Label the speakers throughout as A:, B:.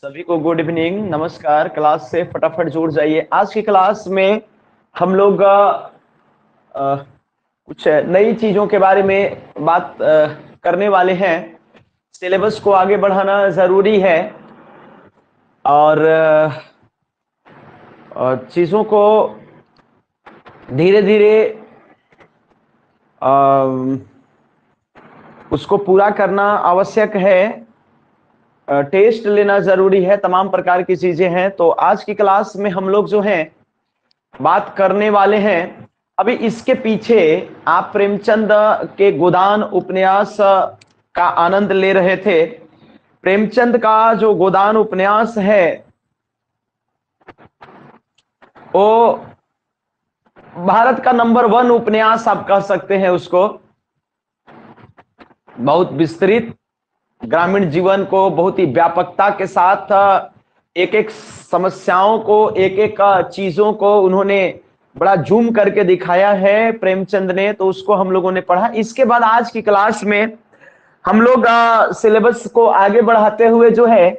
A: सभी को good evening, नमस्कार। क्लास से फटाफट जुड़ जाइए। आज की क्लास में हम लोग कुछ नई चीजों के बारे में बात करने वाले हैं। सिलेबस को आगे बढ़ाना जरूरी है और चीजों को धीरे धीरे उसको पूरा करना आवश्यक है। टेस्ट लेना जरूरी है, तमाम प्रकार की चीजें हैं। तो आज की क्लास में हम लोग जो हैं बात करने वाले हैं। अभी इसके पीछे आप प्रेमचंद के गोदान उपन्यास का आनंद ले रहे थे। प्रेमचंद का जो गोदान उपन्यास है वो भारत का नंबर 1 उपन्यास आप कह सकते हैं उसको। बहुत विस्तृत, ग्रामीण जीवन को बहुत ही व्यापकता के साथ एक एक समस्याओं को, एक एक चीजों को उन्होंने बड़ा जूम करके दिखाया है प्रेमचंद ने। तो उसको हम लोगों ने पढ़ा। इसके बाद आज की क्लास में हम लोग सिलेबस को आगे बढ़ाते हुए जो है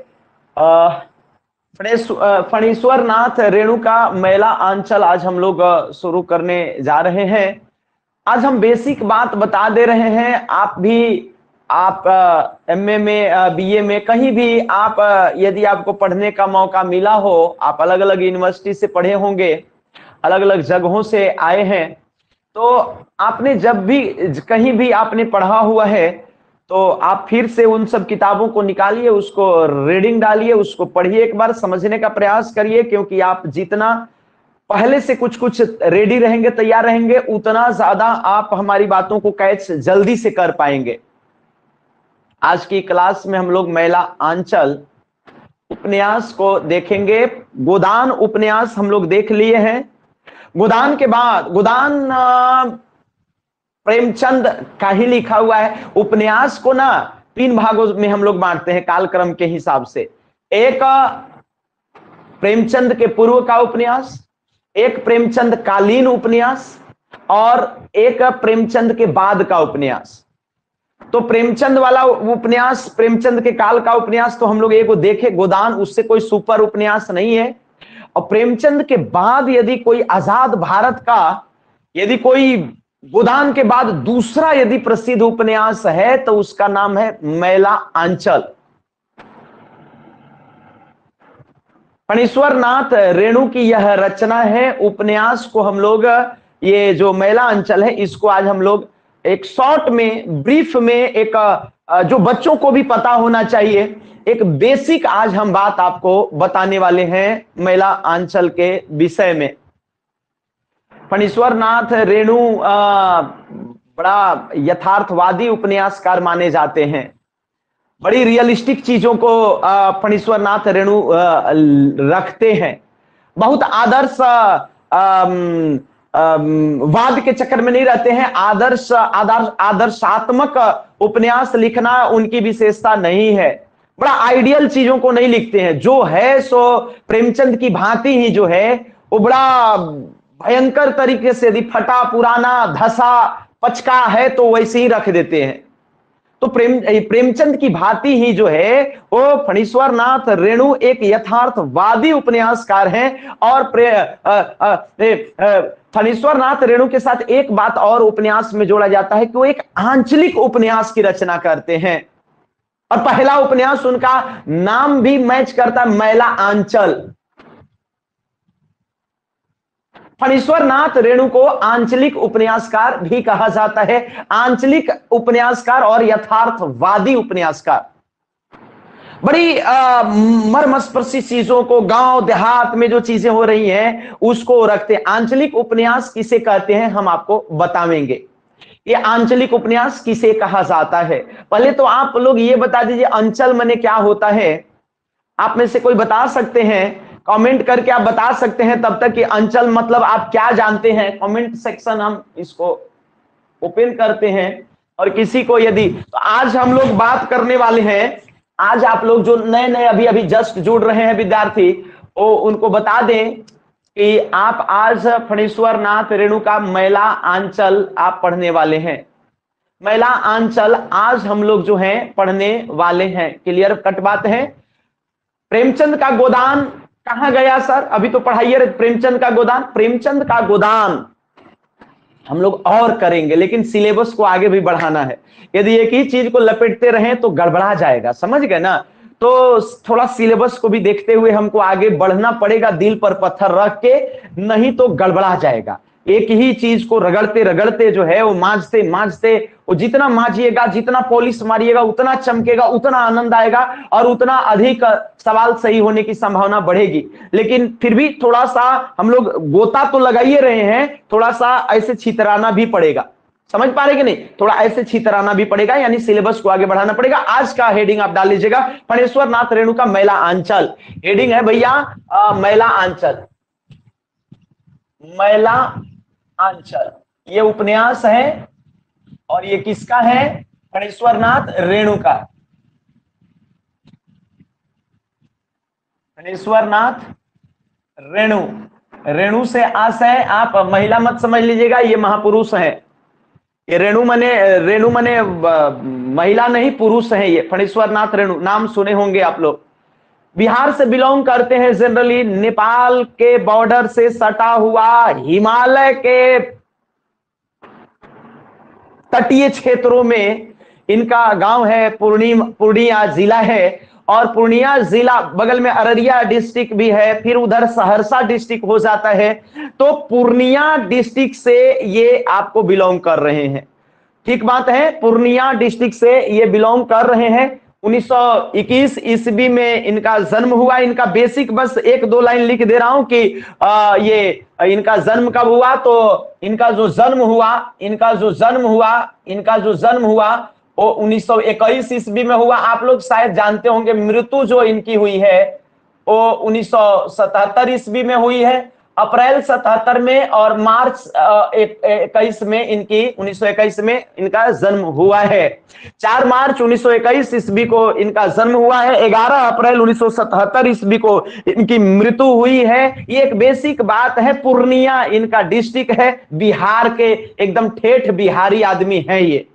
A: फणीश्वर नाथ रेणु का मैला आंचल आज हम लोग शुरू करने जा रहे हैं। आज हम बेसिक बात बता दे रहे हैं। आप एमए में, बीए में, कहीं भी आप यदि आपको पढ़ने का मौका मिला हो, आप अलग अलग यूनिवर्सिटी से पढ़े होंगे, अलग अलग जगहों से आए हैं, तो आपने जब भी कहीं भी आपने पढ़ा हुआ है तो आप फिर से उन सब किताबों को निकालिए, उसको रीडिंग डालिए, उसको पढ़िए, एक बार समझने का प्रयास करिए। क्योंकि आप जितना पहले से कुछ कुछ रेडी रहेंगे, तैयार रहेंगे, उतना ज्यादा आप हमारी बातों को कैच जल्दी से कर पाएंगे। आज की क्लास में हम लोग मैला आंचल उपन्यास को देखेंगे। गोदान उपन्यास हम लोग देख लिए हैं। गोदान के बाद, गोदान प्रेमचंद का ही लिखा हुआ है। उपन्यास को ना 3 भागों में हम लोग बांटते हैं कालक्रम के हिसाब से। एक प्रेमचंद के पूर्व का उपन्यास, एक प्रेमचंद कालीन उपन्यास और एक प्रेमचंद के बाद का उपन्यास। तो प्रेमचंद वाला उपन्यास, प्रेमचंद के काल का उपन्यास तो हम लोग एक देखे, गोदान, उससे कोई सुपर उपन्यास नहीं है। और प्रेमचंद के बाद यदि कोई आजाद भारत का, यदि कोई गोदान के बाद दूसरा यदि प्रसिद्ध उपन्यास है तो उसका नाम है मैला आंचल। फणीश्वर नाथ रेणु की यह रचना है। उपन्यास को हम लोग, ये जो मैला आंचल है, इसको आज हम लोग एक शॉर्ट में, ब्रीफ में, एक जो बच्चों को भी पता होना चाहिए, एक बेसिक आज हम बात आपको बताने वाले हैं मैला आंचल के विषय में। फणीश्वर नाथ रेणु बड़ा यथार्थवादी उपन्यासकार माने जाते हैं। बड़ी रियलिस्टिक चीजों को फणीश्वर नाथ रेणु रखते हैं। बहुत आदर्श वाद के चक्कर में नहीं रहते हैं। आदर्शात्मक उपन्यास लिखना उनकी विशेषता नहीं है। बड़ा आइडियल चीजों को नहीं लिखते हैं। जो है सो प्रेमचंद की भांति ही जो है वो बड़ा भयंकर तरीके से, यदि फटा पुराना धसा पचका है तो वैसे ही रख देते हैं। तो प्रेमचंद की भांति ही जो है वो फणीश्वर नाथ रेणु एक यथार्थवादी उपन्यासकार हैं। और फणीश्वर नाथ रेणु के साथ एक बात और उपन्यास में जोड़ा जाता है कि वो एक आंचलिक उपन्यास की रचना करते हैं। और पहला उपन्यास उनका नाम भी मैच करता है, मैला आंचल। फणीश्वर नाथ रेणु को आंचलिक उपन्यासकार भी कहा जाता है। आंचलिक उपन्यासकार और यथार्थवादी उपन्यासकार बड़ी मर्मस्पर्शी चीजों को, गांव देहात में जो चीजें हो रही हैं उसको रखते हैं। आंचलिक उपन्यास किसे कहते हैं हम आपको बतावेंगे। ये आंचलिक उपन्यास किसे कहा जाता है। पहले तो आप लोग ये बता दीजिए अंचल माने क्या होता है। आप में से कोई बता सकते हैं? कमेंट करके आप बता सकते हैं तब तक कि अंचल मतलब आप क्या जानते हैं। कमेंट सेक्शन हम इसको ओपन करते हैं। और किसी को यदि, तो आज हम लोग बात करने वाले हैं, आज आप लोग जो नए नए अभी अभी जस्ट जुड़ रहे हैं विद्यार्थी, वो उनको बता दें कि आप आज फणीश्वर नाथ रेणु का मैला आंचल आप पढ़ने वाले हैं। मैला आंचल आज हम लोग जो हैं पढ़ने वाले हैं। क्लियर कट बात है। प्रेमचंद का गोदान कहां गया सर? अभी तो पढ़ाइए प्रेमचंद का गोदान। प्रेमचंद का गोदान हम लोग और करेंगे, लेकिन सिलेबस को आगे भी बढ़ाना है। यदि एक ही चीज को लपेटते रहें तो गड़बड़ा जाएगा, समझ गए ना? तो थोड़ा सिलेबस को भी देखते हुए हमको आगे बढ़ना पड़ेगा, दिल पर पत्थर रख के, नहीं तो गड़बड़ा जाएगा। एक ही चीज को रगड़ते रगड़ते जो है वो मांझते मांझते, वो जितना मांझिएगा, जितना पॉलिश मारिएगा, उतना चमकेगा, उतना आनंद आएगा और उतना अधिक सवाल सही होने की संभावना बढ़ेगी। लेकिन फिर भी थोड़ा सा हम लोग गोता तो लगाइए रहे हैं, थोड़ा सा ऐसे छितराना भी पड़ेगा। समझ पा रहे कि नहीं? थोड़ा ऐसे छितराना भी पड़ेगा, यानी सिलेबस को आगे बढ़ाना पड़ेगा। आज का हेडिंग आप डाल लीजिएगा, फणेश्वर नाथ रेणुका मैला आंचल। हेडिंग है भैया मैला आंचल। मैला आंचल ये उपन्यास है और ये किसका है? फणेश्वर नाथ रेणुका। फणेश्वर नाथ रेणु, रेणु से आशय आप महिला मत समझ लीजिएगा, ये महापुरुष है। ये रेणु मने महिला नहीं, पुरुष है। ये फणेश्वर नाथ रेणु नाम सुने होंगे आप लोग। बिहार से बिलोंग करते हैं जनरली। नेपाल के बॉर्डर से सटा हुआ हिमालय के तटीय क्षेत्रों में इनका गांव है। पूर्णिया जिला है और पूर्णिया जिला बगल में अररिया डिस्ट्रिक्ट भी है, फिर उधर सहरसा डिस्ट्रिक्ट हो जाता है। तो पूर्णिया डिस्ट्रिक्ट से ये आपको बिलोंग कर रहे हैं, ठीक बात है। पूर्णिया डिस्ट्रिक्ट से ये बिलोंग कर रहे हैं। 1921 ईस्वी में इनका जन्म हुआ। इनका बेसिक बस एक दो लाइन लिख दे रहा हूं कि ये इनका जन्म कब हुआ। तो इनका जो जन्म हुआ वो 1921 ईस्वी में हुआ। आप लोग शायद जानते होंगे मृत्यु जो इनकी हुई है वो 1977 ईस्वी में हुई है। अप्रैल 77 में और मार्च 21 में इनकी 1921 में इनका जन्म हुआ है। 4 मार्च 1921 ईस्वी को इनका जन्म हुआ है। 11 अप्रैल 1977 ईस्वी को इनकी मृत्यु हुई है। ये एक बेसिक बात है। पूर्णिया इनका डिस्ट्रिक्ट है, बिहार के एकदम ठेठ बिहारी आदमी है ये।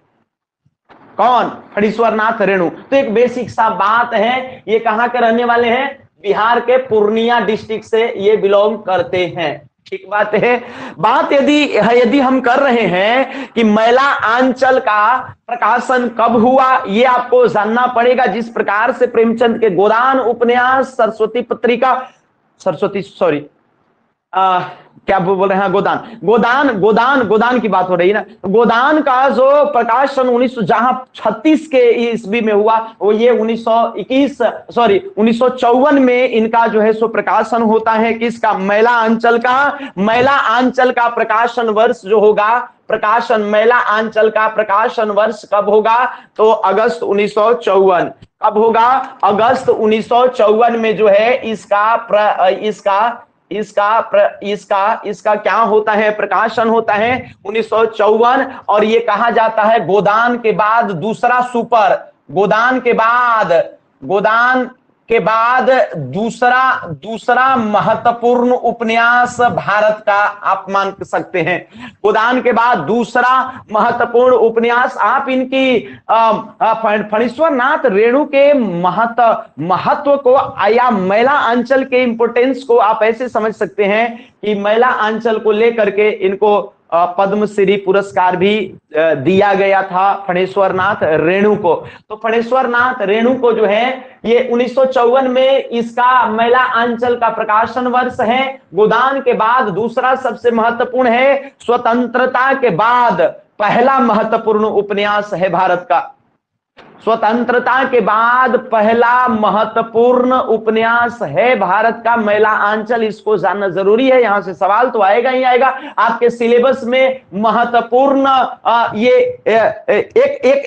A: कौन? फणेश्वर नाथ रेणु। तो एक बेसिक सा बात है, ये कहां के रहने वाले हैं? बिहार के पूर्णिया डिस्ट्रिक्ट से ये बिलोंग करते हैं, ठीक बात है। बात यदि हम कर रहे हैं कि मैला आंचल का प्रकाशन कब हुआ, ये आपको जानना पड़ेगा। जिस प्रकार से प्रेमचंद के गोदान उपन्यास, सरस्वती पत्रिका, क्या बोल रहे हैं? गोदान की बात हो रही है ना। गोदान का जो प्रकाशन 1936 के ईस्वी में हुआ, वो ये 1954 में इनका जो है सो प्रकाशन होता है। किसका? मैला आंचल का। मैला आंचल का प्रकाशन वर्ष जो होगा, मैला आंचल का प्रकाशन वर्ष कब होगा? तो अगस्त 1954। कब होगा? अगस्त 1954 में जो है इसका क्या होता है? प्रकाशन होता है 1954। और ये कहा जाता है गोदान के बाद दूसरा सुपर, गोदान के बाद दूसरा महत्वपूर्ण उपन्यास भारत का, आप मान सकते हैं। गोदान के बाद दूसरा महत्वपूर्ण उपन्यास। आप इनकी फणेश्वर नाथ रेणु के महत्व को या मैला आंचल के इंपोर्टेंस को आप ऐसे समझ सकते हैं कि मैला आंचल को लेकर के इनको पद्मश्री पुरस्कार भी दिया गया था फणेश्वर नाथ रेणु को। तो फणेश्वर नाथ रेणु को जो है ये 1954 में इसका मैला आंचल का प्रकाशन वर्ष है। गोदान के बाद दूसरा सबसे महत्वपूर्ण है। स्वतंत्रता के बाद पहला महत्वपूर्ण उपन्यास है भारत का। स्वतंत्रता के बाद पहला महत्वपूर्ण उपन्यास है भारत का मैला आंचल। इसको जानना जरूरी है, यहां से सवाल तो आएगा ही आएगा आपके सिलेबस में। महत्वपूर्ण ये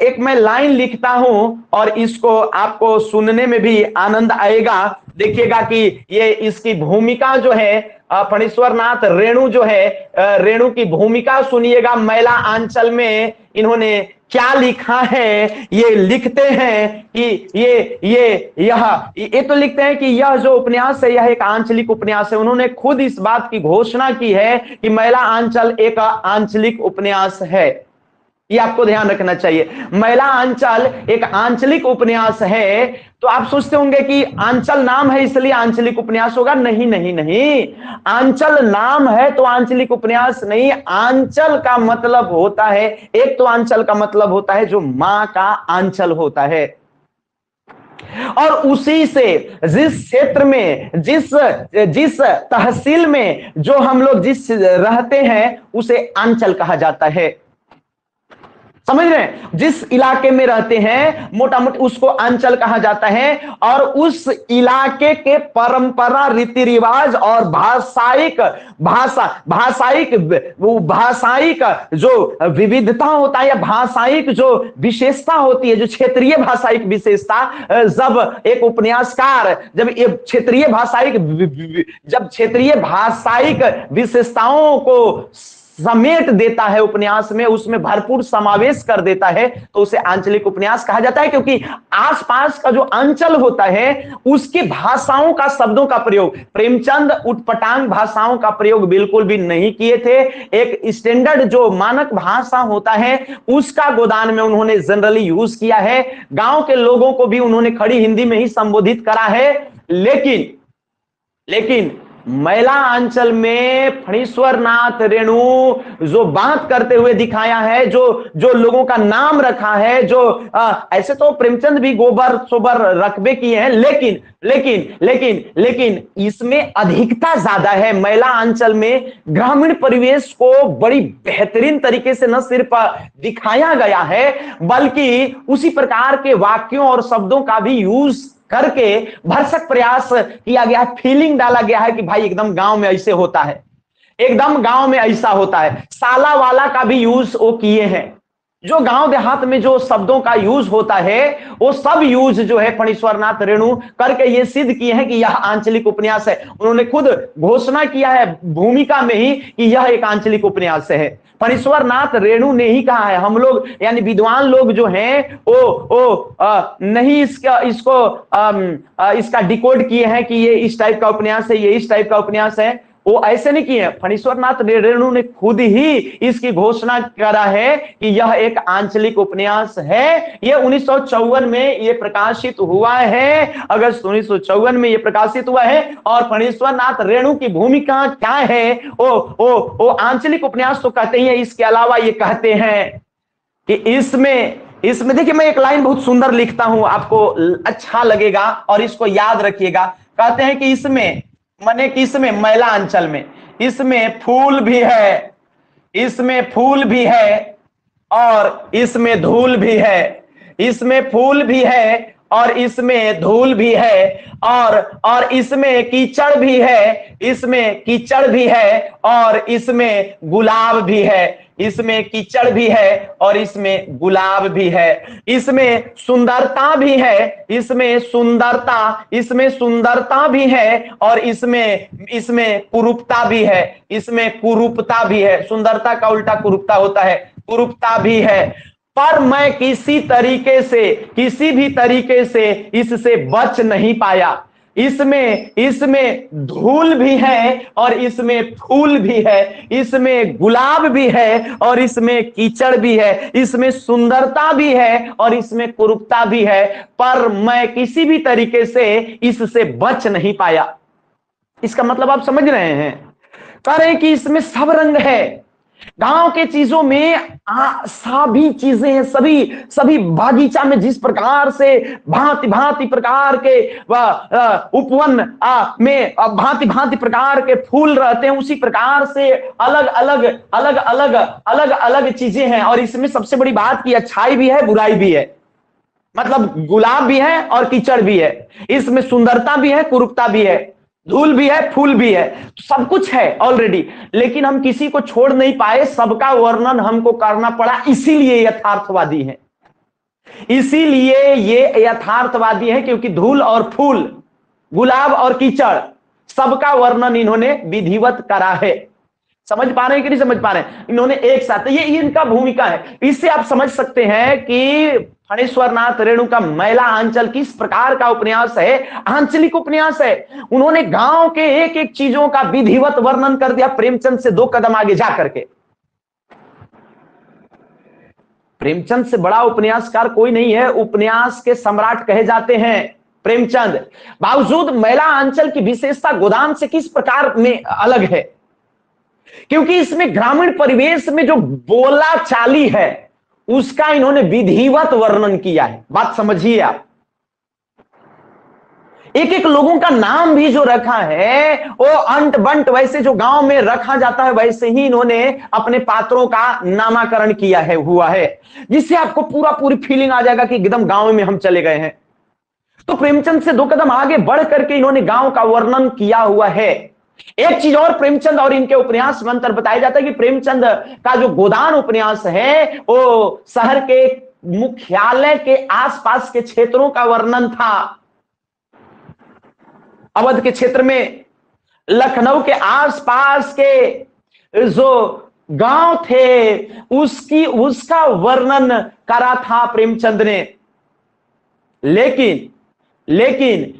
A: एक मैं लाइन लिखता हूं और इसको आपको सुनने में भी आनंद आएगा। देखिएगा कि ये इसकी भूमिका जो है फणेश्वर नाथ रेणु जो है, रेणु की भूमिका सुनिएगा मैला आंचल में। इन्होंने क्या लिखा है? ये लिखते हैं कि ये तो लिखते हैं कि यह जो उपन्यास है यह एक आंचलिक उपन्यास है। उन्होंने खुद इस बात की घोषणा की है कि मैला आंचल एक आंचलिक उपन्यास है। ये आपको ध्यान रखना चाहिए। मैला आंचल एक आंचलिक उपन्यास है। तो आप सोचते होंगे कि आंचल नाम है इसलिए आंचलिक उपन्यास होगा। नहीं नहीं नहीं, आंचल नाम है तो आंचलिक उपन्यास नहीं। आंचल का मतलब होता है, एक तो आंचल का मतलब होता है जो मां का आंचल होता है, और उसी से जिस क्षेत्र में, जिस जिस तहसील में जो हम लोग जिस रहते हैं उसे आंचल कहा जाता है। समझ रहे हैं? जिस इलाके में रहते हैं मोटा मोटी उसको अंचल कहा जाता है, और उस इलाके के परंपरा, रीति रिवाज और भाषाई जो विविधता होता है या भाषाई जो विशेषता होती है, जो क्षेत्रीय भाषाई विशेषता, जब एक उपन्यासकार जब क्षेत्रीय भाषाई विशेषताओं को समेट देता है उपन्यास में, उसमें भरपूर समावेश कर देता है, तो उसे आंचलिक उपन्यास कहा जाता है। क्योंकि आसपास का जो अंचल होता है उसकी भाषाओं का, शब्दों का प्रयोग, प्रेमचंद उटपटांग भाषाओं का प्रयोग बिल्कुल भी नहीं किए थे। एक स्टैंडर्ड जो मानक भाषा होता है उसका गोदान में उन्होंने जनरली यूज किया है। गांव के लोगों को भी उन्होंने खड़ी हिंदी में ही संबोधित करा है। लेकिन मैला अंचल में फणीश्वर नाथ रेणु जो बात करते हुए दिखाया है, जो लोगों का नाम रखा है, ऐसे तो प्रेमचंद भी गोबर सोबर रकबे किए हैं, लेकिन इसमें अधिकता ज्यादा है। मैला अंचल में ग्रामीण परिवेश को बड़ी बेहतरीन तरीके से न सिर्फ दिखाया गया है बल्कि उसी प्रकार के वाक्यों और शब्दों का भी यूज करके भरसक प्रयास किया गया है, फीलिंग डाला गया है कि भाई एकदम गांव में ऐसे होता है, एकदम गांव में ऐसा होता है। साला वाला का भी यूज वो किए हैं। जो गांव देहात में जो शब्दों का यूज होता है वो सब यूज जो है फणीश्वर नाथ रेणु करके ये सिद्ध किए हैं कि यह आंचलिक उपन्यास है। उन्होंने खुद घोषणा किया है भूमिका में ही कि यह एक आंचलिक उपन्यास है। फणीश्वर नाथ रेणु ने ही कहा है। हम लोग यानी विद्वान लोग जो हैं वो नहीं इसका डिकोड किए हैं कि ये इस टाइप का उपन्यास है, ये इस टाइप का उपन्यास है, वो ऐसे नहीं किए। फणीश्वर नाथ रेणु ने खुद ही इसकी घोषणा करा है कि यह एक आंचलिक उपन्यास है। यह 1954 में यह प्रकाशित हुआ है, अगस्त 1954 में यह प्रकाशित हुआ है। और फणीश्वर नाथ रेणु की भूमिका क्या है? वो आंचलिक उपन्यास तो कहते ही है, इसके अलावा ये कहते हैं कि इसमें देखिए, मैं एक लाइन बहुत सुंदर लिखता हूं, आपको अच्छा लगेगा और इसको याद रखिएगा। कहते हैं कि इसमें मैला अंचल में इसमें फूल भी है, इसमें फूल भी है और इसमें धूल भी है, इसमें फूल भी है और इसमें धूल भी है, और इसमें कीचड़ भी है, इसमें कीचड़ भी है और इसमें गुलाब भी है, इसमें कीचड़ भी है और इसमें गुलाब भी है, इसमें सुंदरता भी है, इसमें सुंदरता भी है और इसमें कुरूपता भी है, इसमें कुरूपता भी है। सुंदरता का उल्टा कुरूपता होता है, कुरूपता भी है। पर मैं किसी भी तरीके से इससे बच नहीं पाया। इसमें धूल भी है और इसमें फूल भी है, इसमें गुलाब भी है और इसमें कीचड़ भी है, इसमें सुंदरता भी है और इसमें कुरूपता भी है, पर मैं किसी भी तरीके से इससे बच नहीं पाया। इसका मतलब आप समझ रहे हैं? कह रहे हैं कि इसमें सब रंग है। गांव के चीजों में सभी चीजें हैं, सभी बागीचा में जिस प्रकार से भांति प्रकार के उपवन में भांति प्रकार के फूल रहते हैं, उसी प्रकार से अलग चीजें हैं। और इसमें सबसे बड़ी बात की अच्छाई भी है, बुराई भी है। मतलब गुलाब भी है और कीचड़ भी है, इसमें सुंदरता भी है, कुरूपता भी है, धूल भी है, फूल भी है, तो सब कुछ है ऑलरेडी। लेकिन हम किसी को छोड़ नहीं पाए, सबका वर्णन हमको करना पड़ा। इसीलिए यथार्थवादी है, इसीलिए ये यथार्थवादी है, क्योंकि धूल और फूल, गुलाब और कीचड़, सबका वर्णन इन्होंने विधिवत करा है। समझ पा रहे हैं कि नहीं समझ पा रहे हैं? इन्होंने एक साथ, ये इनका भूमिका है। इससे आप समझ सकते हैं कि फणीश्वर नाथ रेणु का मैला आंचल किस प्रकार का उपन्यास है, आंचलिक उपन्यास है। उन्होंने गांव के एक एक चीजों का विधिवत वर्णन कर दिया, प्रेमचंद से 2 कदम आगे जा करके। प्रेमचंद से बड़ा उपन्यासकार कोई नहीं है, उपन्यास के सम्राट कहे जाते हैं प्रेमचंद। बावजूद मैला आंचल की विशेषता गोदान से किस प्रकार में अलग है? क्योंकि इसमें ग्रामीण परिवेश में जो बोला चाली है उसका इन्होंने विधिवत वर्णन किया है। बात समझिए आप, एक एक लोगों का नाम भी जो रखा है वो अंट बंट वैसे जो गांव में रखा जाता है वैसे ही इन्होंने अपने पात्रों का नामाकरण किया है हुआ है, जिससे आपको पूरी फीलिंग आ जाएगा कि एकदम गांव में हम चले गए हैं। तो प्रेमचंद से 2 कदम आगे बढ़ करके इन्होंने गांव का वर्णन किया हुआ है। एक चीज और प्रेमचंद और इनके उपन्यास में अंतर बताया जाता है कि प्रेमचंद का जो गोदान उपन्यास है वो शहर के मुख्यालय के आसपास के क्षेत्रों का वर्णन था। अवध के क्षेत्र में, लखनऊ के आसपास के जो गांव थे उसका वर्णन करा था प्रेमचंद ने। लेकिन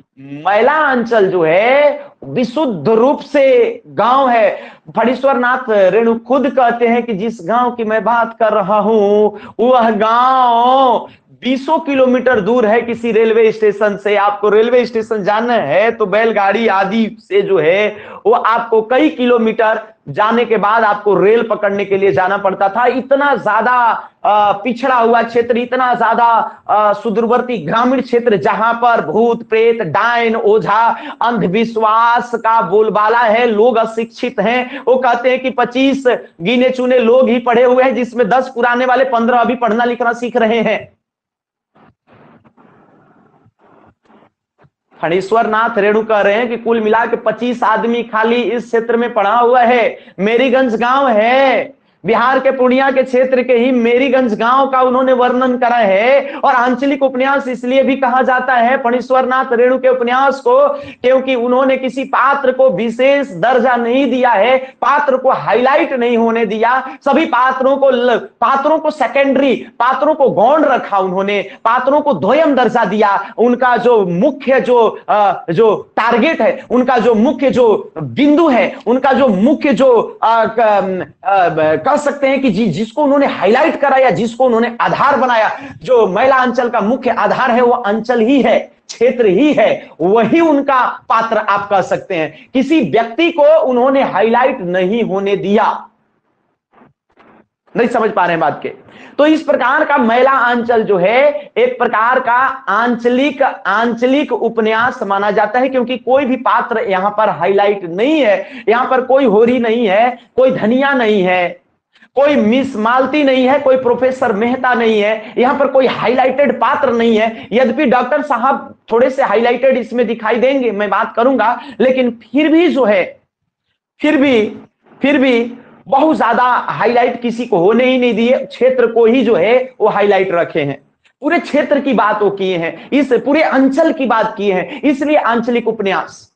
A: मैला अंचल जो है विशुद्ध रूप से गांव है। फणीश्वर नाथ रेणु खुद कहते हैं कि जिस गांव की मैं बात कर रहा हूं वह गांव 20 किलोमीटर दूर है किसी रेलवे स्टेशन से। आपको रेलवे स्टेशन जाना है तो बैलगाड़ी आदि से जो है वो आपको कई किलोमीटर जाने के बाद आपको रेल पकड़ने के लिए जाना पड़ता था। इतना ज्यादा पिछड़ा हुआ क्षेत्र, इतना ज्यादा सुदूरवर्ती ग्रामीण क्षेत्र जहां पर भूत प्रेत डायन ओझा अंधविश्वास का बोलबाला है, लोग अशिक्षित हैं। वो कहते हैं कि 25 गिने चुने लोग ही पढ़े हुए हैं, जिसमें 10 पुराने वाले 15 अभी पढ़ना लिखना सीख रहे हैं। फणीश्वर नाथ रेणु कह रहे हैं कि कुल मिला के 25 आदमी खाली इस क्षेत्र में पढ़ा हुआ है। मेरीगंज गांव है, बिहार के पूर्णिया के क्षेत्र के ही मेरीगंज गांव का उन्होंने वर्णन करा है। और आंचलिक उपन्यास इसलिए भी कहा जाता है फणीश्वर नाथ रेणु के उपन्यास को क्योंकि उन्होंने किसी पात्र को विशेष दर्जा नहीं दिया है, पात्र को हाईलाइट नहीं होने दिया। सभी पात्रों को सेकेंडरी, पात्रों को गौण रखा, उन्होंने पात्रों को द्वयम दर्जा दिया। उनका जो मुख्य जो टारगेट है, उनका जो मुख्य जो बिंदु है, उनका जो मुख्य जो कह सकते हैं कि जिसको उन्होंने हाईलाइट कराया, जिसको उन्होंने आधार बनाया, जो मैला अंचल का मुख्य आधार है वो अंचल ही है, क्षेत्र ही है, वही उनका पात्र आप कह सकते हैं। किसी व्यक्ति को उन्होंने हाईलाइट नहीं होने दिया। नहीं समझ पा रहे हैं बात के? तो इस प्रकार का मैला आंचल जो है एक प्रकार का आंचलिक उपन्यास माना जाता है, क्योंकि कोई भी पात्र यहां पर हाईलाइट नहीं है। यहां पर कोई होरी नहीं है, कोई धनिया नहीं है, कोई मिस मालती नहीं है, कोई प्रोफेसर मेहता नहीं है। यहां पर कोई हाईलाइटेड पात्र नहीं है। यद्यपि डॉक्टर साहब थोड़े से हाईलाइटेड इसमें दिखाई देंगे, मैं बात करूंगा, लेकिन फिर भी जो है फिर भी बहुत ज्यादा हाईलाइट किसी को होने ही नहीं दिए। क्षेत्र को ही जो है वो हाईलाइट रखे हैं, पूरे क्षेत्र की बात वो किए हैं, इस पूरे अंचल की बात किए हैं, इसलिए आंचलिक उपन्यास।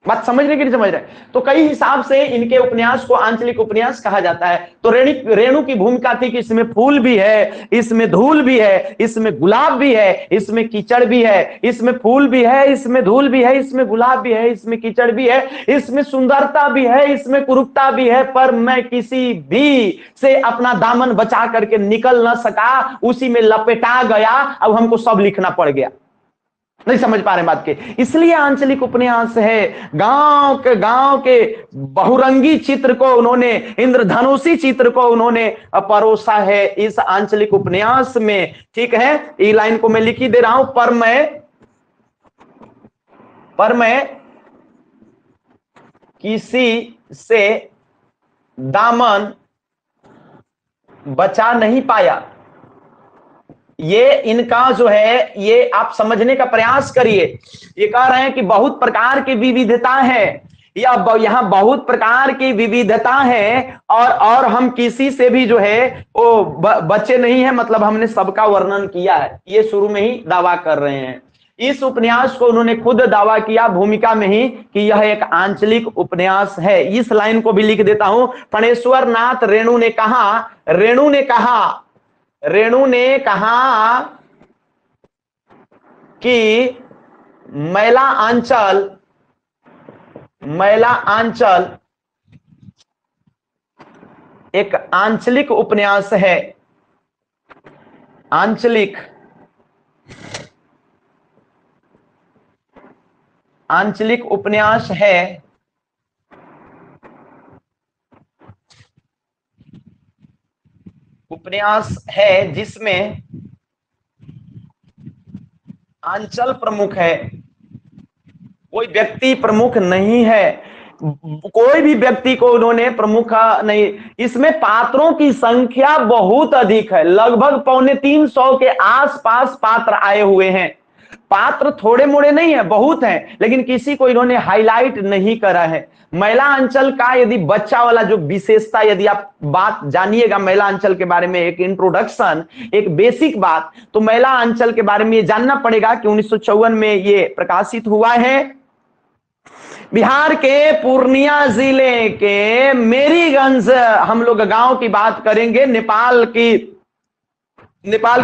A: बात समझ रहे कि नहीं समझ रहे? तो कई हिसाब से इनके उपन्यास को आंचलिक उपन्यास कहा जाता है। तो रेणु की भूमिका थी कि इसमें फूल भी है, इसमें धूल भी है, इसमें गुलाब भी है, इसमें कीचड़ भी है, इसमें फूल भी है, इसमें धूल भी है, इसमें गुलाब भी है, इसमें कीचड़ भी है, इसमें सुंदरता भी है, इसमें कुरूपता भी है, पर मैं किसी भी से अपना दामन बचा करके निकल न सका, उसी में लपेटा गया, अब हमको सब लिखना पड़ गया। नहीं समझ पा रहे बात के? इसलिए आंचलिक उपन्यास है। गांव के बहुरंगी चित्र को उन्होंने, इंद्रधनुषी चित्र को उन्होंने परोसा है इस आंचलिक उपन्यास में। ठीक है, ये लाइन को मैं लिख ही दे रहा हूं। पर मैं किसी से दामन बचा नहीं पाया। ये इनका जो है, ये आप समझने का प्रयास करिए। ये कह रहे हैं कि बहुत प्रकार की विविधता है, या यहाँ बहुत प्रकार की विविधता है, और हम किसी से भी जो है वो बचे नहीं है, मतलब हमने सबका वर्णन किया है। ये शुरू में ही दावा कर रहे हैं। इस उपन्यास को उन्होंने खुद दावा किया भूमिका में ही कि यह एक आंचलिक उपन्यास है। इस लाइन को भी लिख देता हूं। फणेश्वर नाथ रेणु ने कहा कि मैला आंचल एक आंचलिक उपन्यास है। आंचलिक आंचलिक उपन्यास है जिसमें आंचल प्रमुख है, कोई व्यक्ति प्रमुख नहीं है, कोई भी व्यक्ति को उन्होंने प्रमुख नहीं। इसमें पात्रों की संख्या बहुत अधिक है, लगभग 250 के आसपास पात्र आए हुए हैं। पात्र थोड़े मोड़े नहीं है, बहुत हैं, लेकिन किसी को इन्होंने हाईलाइट नहीं करा है। महिला अंचल का यदि बच्चा वाला जो विशेषता, यदि आप बात जानिएगा महिला अंचल के बारे में, एक इंट्रोडक्शन, एक बेसिक बात, तो महिला अंचल के बारे में ये जानना पड़ेगा कि 1954 में ये प्रकाशित हुआ है। बिहार के पूर्णिया जिले के मेरीगंज, हम लोग गांव की बात करेंगे, नेपाल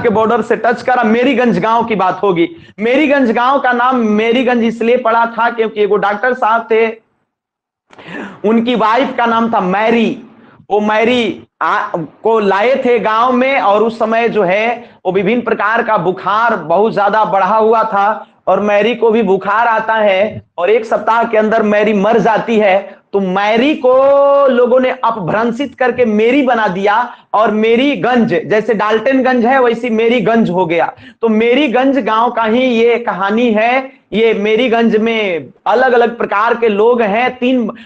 A: के बॉर्डर से टच करा, मेरीगंज गांव की बात होगी। मेरीगंज गांव का नाम मेरीगंज इसलिए पड़ा था क्योंकि एगो डॉक्टर साहब थे, उनकी वाइफ का नाम था मैरी। वो मैरी को लाए थे गांव में, और उस समय जो है वो विभिन्न प्रकार का बुखार बहुत ज्यादा बढ़ा हुआ था, और मैरी को भी बुखार आता है, और 1 सप्ताह के अंदर मैरी मर जाती है। तो मैरी को लोगों ने अपभ्रंशित करके मेरी बना दिया, और मेरीगंज, जैसे डाल्टनगंज है वैसी मेरीगंज हो गया। तो मेरीगंज गांव का ही ये कहानी है। ये मेरीगंज में अलग अलग प्रकार के लोग हैं,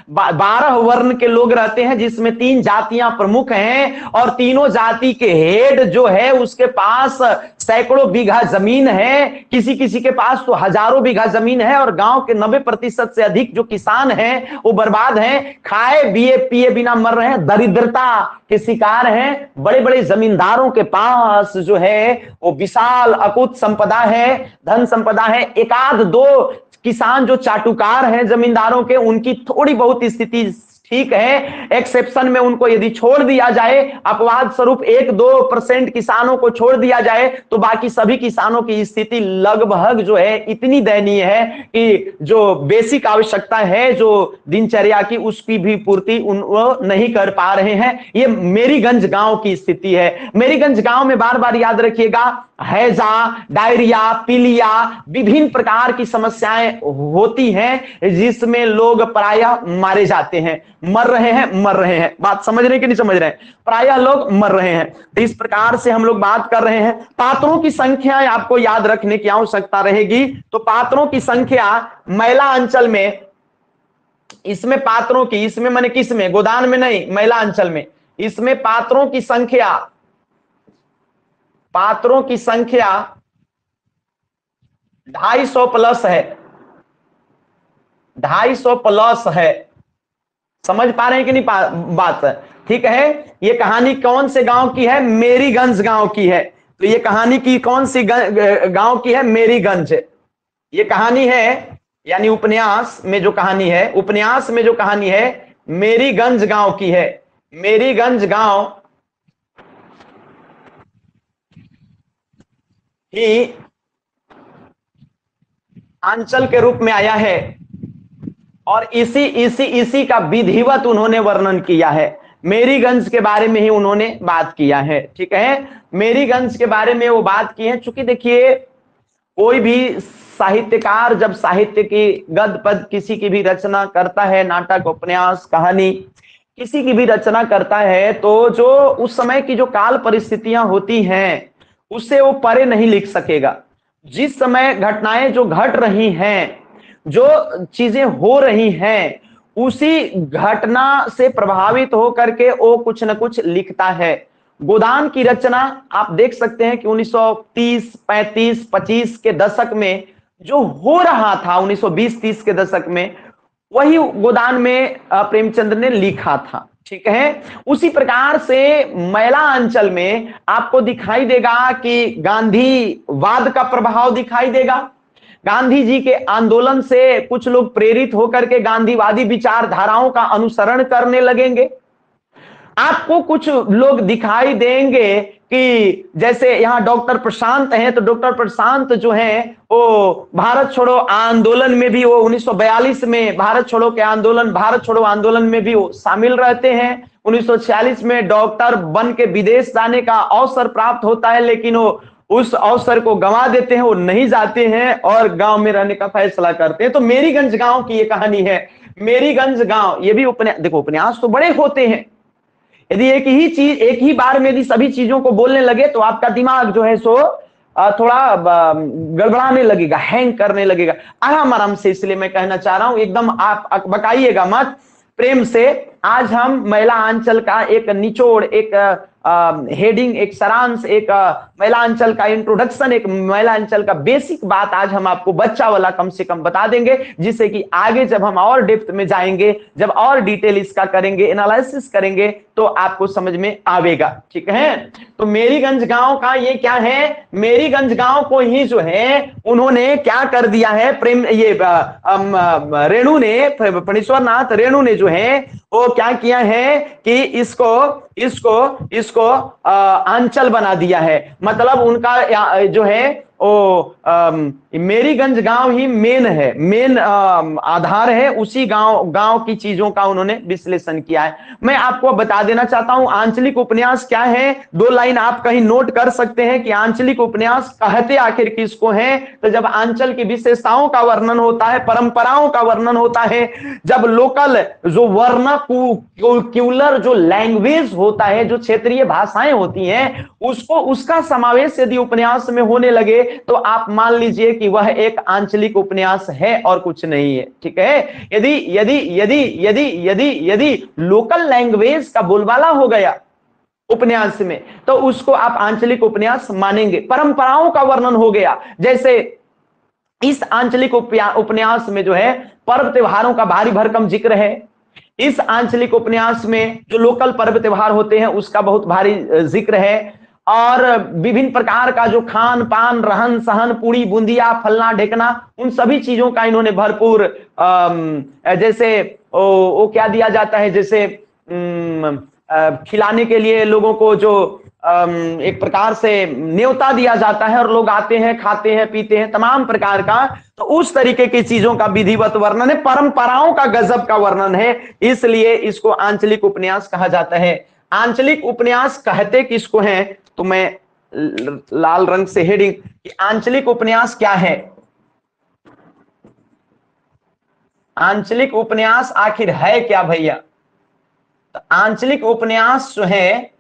A: 12 वर्ण के लोग रहते हैं, जिसमें 3 जातियां प्रमुख हैं, और तीनों जाति के हेड जो है उसके पास सैकड़ों बीघा जमीन है, किसी किसी के पास तो हजारों बीघा जमीन है, और गांव के 90% से अधिक जो किसान हैं वो बर्बाद हैं, खाए पिए बिना मर रहे हैं, दरिद्रता के शिकार हैं। बड़े बड़े जमींदारों के पास जो है वो विशाल अकुत संपदा है, धन संपदा है। एकाध 2 किसान जो चाटुकार हैं जमींदारों के, उनकी थोड़ी बहुत स्थिति ठीक है, एक्सेप्शन में उनको यदि छोड़ दिया जाए, अपवाद स्वरूप 1-2% किसानों को छोड़ दिया जाए, तो बाकी सभी किसानों की स्थिति लगभग जो है इतनी दयनीय है कि जो बेसिक आवश्यकता है जो दिनचर्या की, उसकी भी पूर्ति वो नहीं कर पा रहे हैं। ये मेरीगंज गांव की स्थिति है। मेरीगंज गांव में बार बार याद रखिएगा, हैजा, डायरिया, पीलिया, विभिन्न प्रकार की समस्याएं होती हैं, जिसमें लोग प्रायः मारे जाते हैं, मर रहे हैं। बात समझ रहे हैं कि नहीं समझ रहे हैं? प्रायः लोग मर रहे हैं। तो इस प्रकार से हम लोग बात कर रहे हैं। पात्रों की संख्या आपको याद रखने की आवश्यकता रहेगी। तो पात्रों की संख्या महिला अंचल में, इसमें पात्रों की, इसमें माने किसमें? गोदान में नहीं, महिला अंचल में। इसमें पात्रों की संख्या 250 प्लस है, 250 प्लस है। समझ पा रहे हैं कि नहीं बात? ठीक है। ये कहानी कौन से गांव की है? मेरीगंज गांव की है। तो ये कहानी की कौन सी गांव की है? मेरीगंज। ये कहानी है, यानी उपन्यास में जो कहानी है, मेरीगंज गांव की है। मेरीगंज गांव ही अंचल के रूप में आया है, और इसी का विधिवत उन्होंने वर्णन किया है। मेरीगंज के बारे में ही उन्होंने बात किया है। ठीक है, मेरीगंज के बारे में वो बात की है। चूंकि देखिए, कोई भी साहित्यकार जब साहित्य की गद्य पद किसी की भी रचना करता है, नाटक, उपन्यास, कहानी किसी की भी रचना करता है, तो जो उस समय की जो काल परिस्थितियां होती हैं उससे वो परे नहीं लिख सकेगा। जिस समय घटनाएं जो घट रही हैं, जो चीजें हो रही हैं, उसी घटना से प्रभावित होकर के वो कुछ न कुछ लिखता है। गोदान की रचना आप देख सकते हैं कि 1930, 35, 25 के दशक में जो हो रहा था, 1920-30 के दशक में, वही गोदान में प्रेमचंद ने लिखा था। ठीक है, उसी प्रकार से महिला अंचल में आपको दिखाई देगा कि गांधीवाद का प्रभाव दिखाई देगा। गांधी जी के आंदोलन से कुछ लोग प्रेरित होकर के गांधीवादी विचारधाराओं का अनुसरण करने लगेंगे। आपको कुछ लोग दिखाई देंगे कि जैसे यहाँ डॉक्टर प्रशांत हैं, तो डॉक्टर प्रशांत जो हैं वो भारत छोड़ो आंदोलन में भी, वो 1942 में भारत छोड़ो आंदोलन में भी वो शामिल रहते हैं। 1946 में डॉक्टर बन के विदेश जाने का अवसर प्राप्त होता है, लेकिन वो उस अवसर को गंवा देते हैं, वो नहीं जाते हैं और गांव में रहने का फैसला करते हैं। तो मेरीगंज गांव की ये कहानी है। मेरीगंज गांव, ये भी उपन्यास, देखो उपन्यास तो बड़े होते हैं, यदि एक ही चीज एक ही बार में यदि सभी चीजों को बोलने लगे तो आपका दिमाग जो है सो थोड़ा गड़बड़ाने लगेगा, हैंग करने लगेगा। आराम आराम से, इसलिए मैं कहना चाह रहा हूं, एकदम आप अकबकाइएगा मत, प्रेम से। आज हम महिला अंचल का एक निचोड़, एक हेडिंग, एक सारांश, एक महिला अंचल का इंट्रोडक्शन, एक महिला अंचल का बेसिक बात आज हम आपको बच्चा वाला कम से कम बता देंगे, जिससे कि आगे जब हम और डेप्थ में जाएंगे, जब और डिटेल इसका करेंगे, एनालिसिस करेंगे, तो आपको समझ में आवेगा। ठीक है, तो मेरीगंज गांव का ये क्या है, मेरीगंज गांव को ही जो है उन्होंने क्या कर दिया है, प्रेम ये रेणु ने, फणीश्वर नाथ रेणु ने जो है वो क्या किया है कि इसको इसको इसको अंचल बना दिया है। मतलब उनका जो है वो मेरीगंज गांव ही मेन है, मेन आधार है, उसी गांव की चीजों का उन्होंने विश्लेषण किया है। मैं आपको बता देना चाहता हूं आंचलिक उपन्यास क्या है। 2 लाइन आप कहीं नोट कर सकते हैं कि आंचलिक उपन्यास कहते आखिर किसको है। तो जब आंचल की विशेषताओं का वर्णन होता है, परंपराओं का वर्णन होता है, जब लोकल जो वर्नाक्यूलर जो लैंग्वेज होता है, जो क्षेत्रीय भाषाएं होती हैं, उसका समावेश यदि उपन्यास में होने लगे तो आप मान लीजिए कि वह एक आंचलिक उपन्यास है और कुछ नहीं है। ठीक है, यदि यदि यदि यदि यदि यदि लोकल लैंग्वेज का बोलबाला हो गया उपन्यास में तो उसको आप आंचलिक उपन्यास मानेंगे। परंपराओं का वर्णन हो गया, जैसे इस आंचलिक उपन्यास में जो है पर्व त्योहारों का भारी भरकम जिक्र है। इस आंचलिक उपन्यास में जो लोकल पर्व त्योहार होते हैं उसका बहुत भारी जिक्र है, और विभिन्न प्रकार का जो खान पान, रहन सहन, पूड़ी बूंदिया, फलना ढेकना, उन सभी चीजों का इन्होंने भरपूर, जैसे वो क्या दिया जाता है, जैसे खिलाने के लिए लोगों को जो एक प्रकार से न्योता दिया जाता है और लोग आते हैं, खाते हैं, पीते हैं, तमाम प्रकार का, तो उस तरीके की चीजों का विधिवत वर्णन है, परंपराओं का गजब का वर्णन है, इसलिए इसको आंचलिक उपन्यास कहा जाता है। आंचलिक उपन्यास कहते किसको हैं, तो मैं लाल रंग से हेडिंग कि आंचलिक उपन्यास क्या है, आंचलिक उपन्यास आखिर है क्या भैया। तो आंचलिक उपन्यास जो है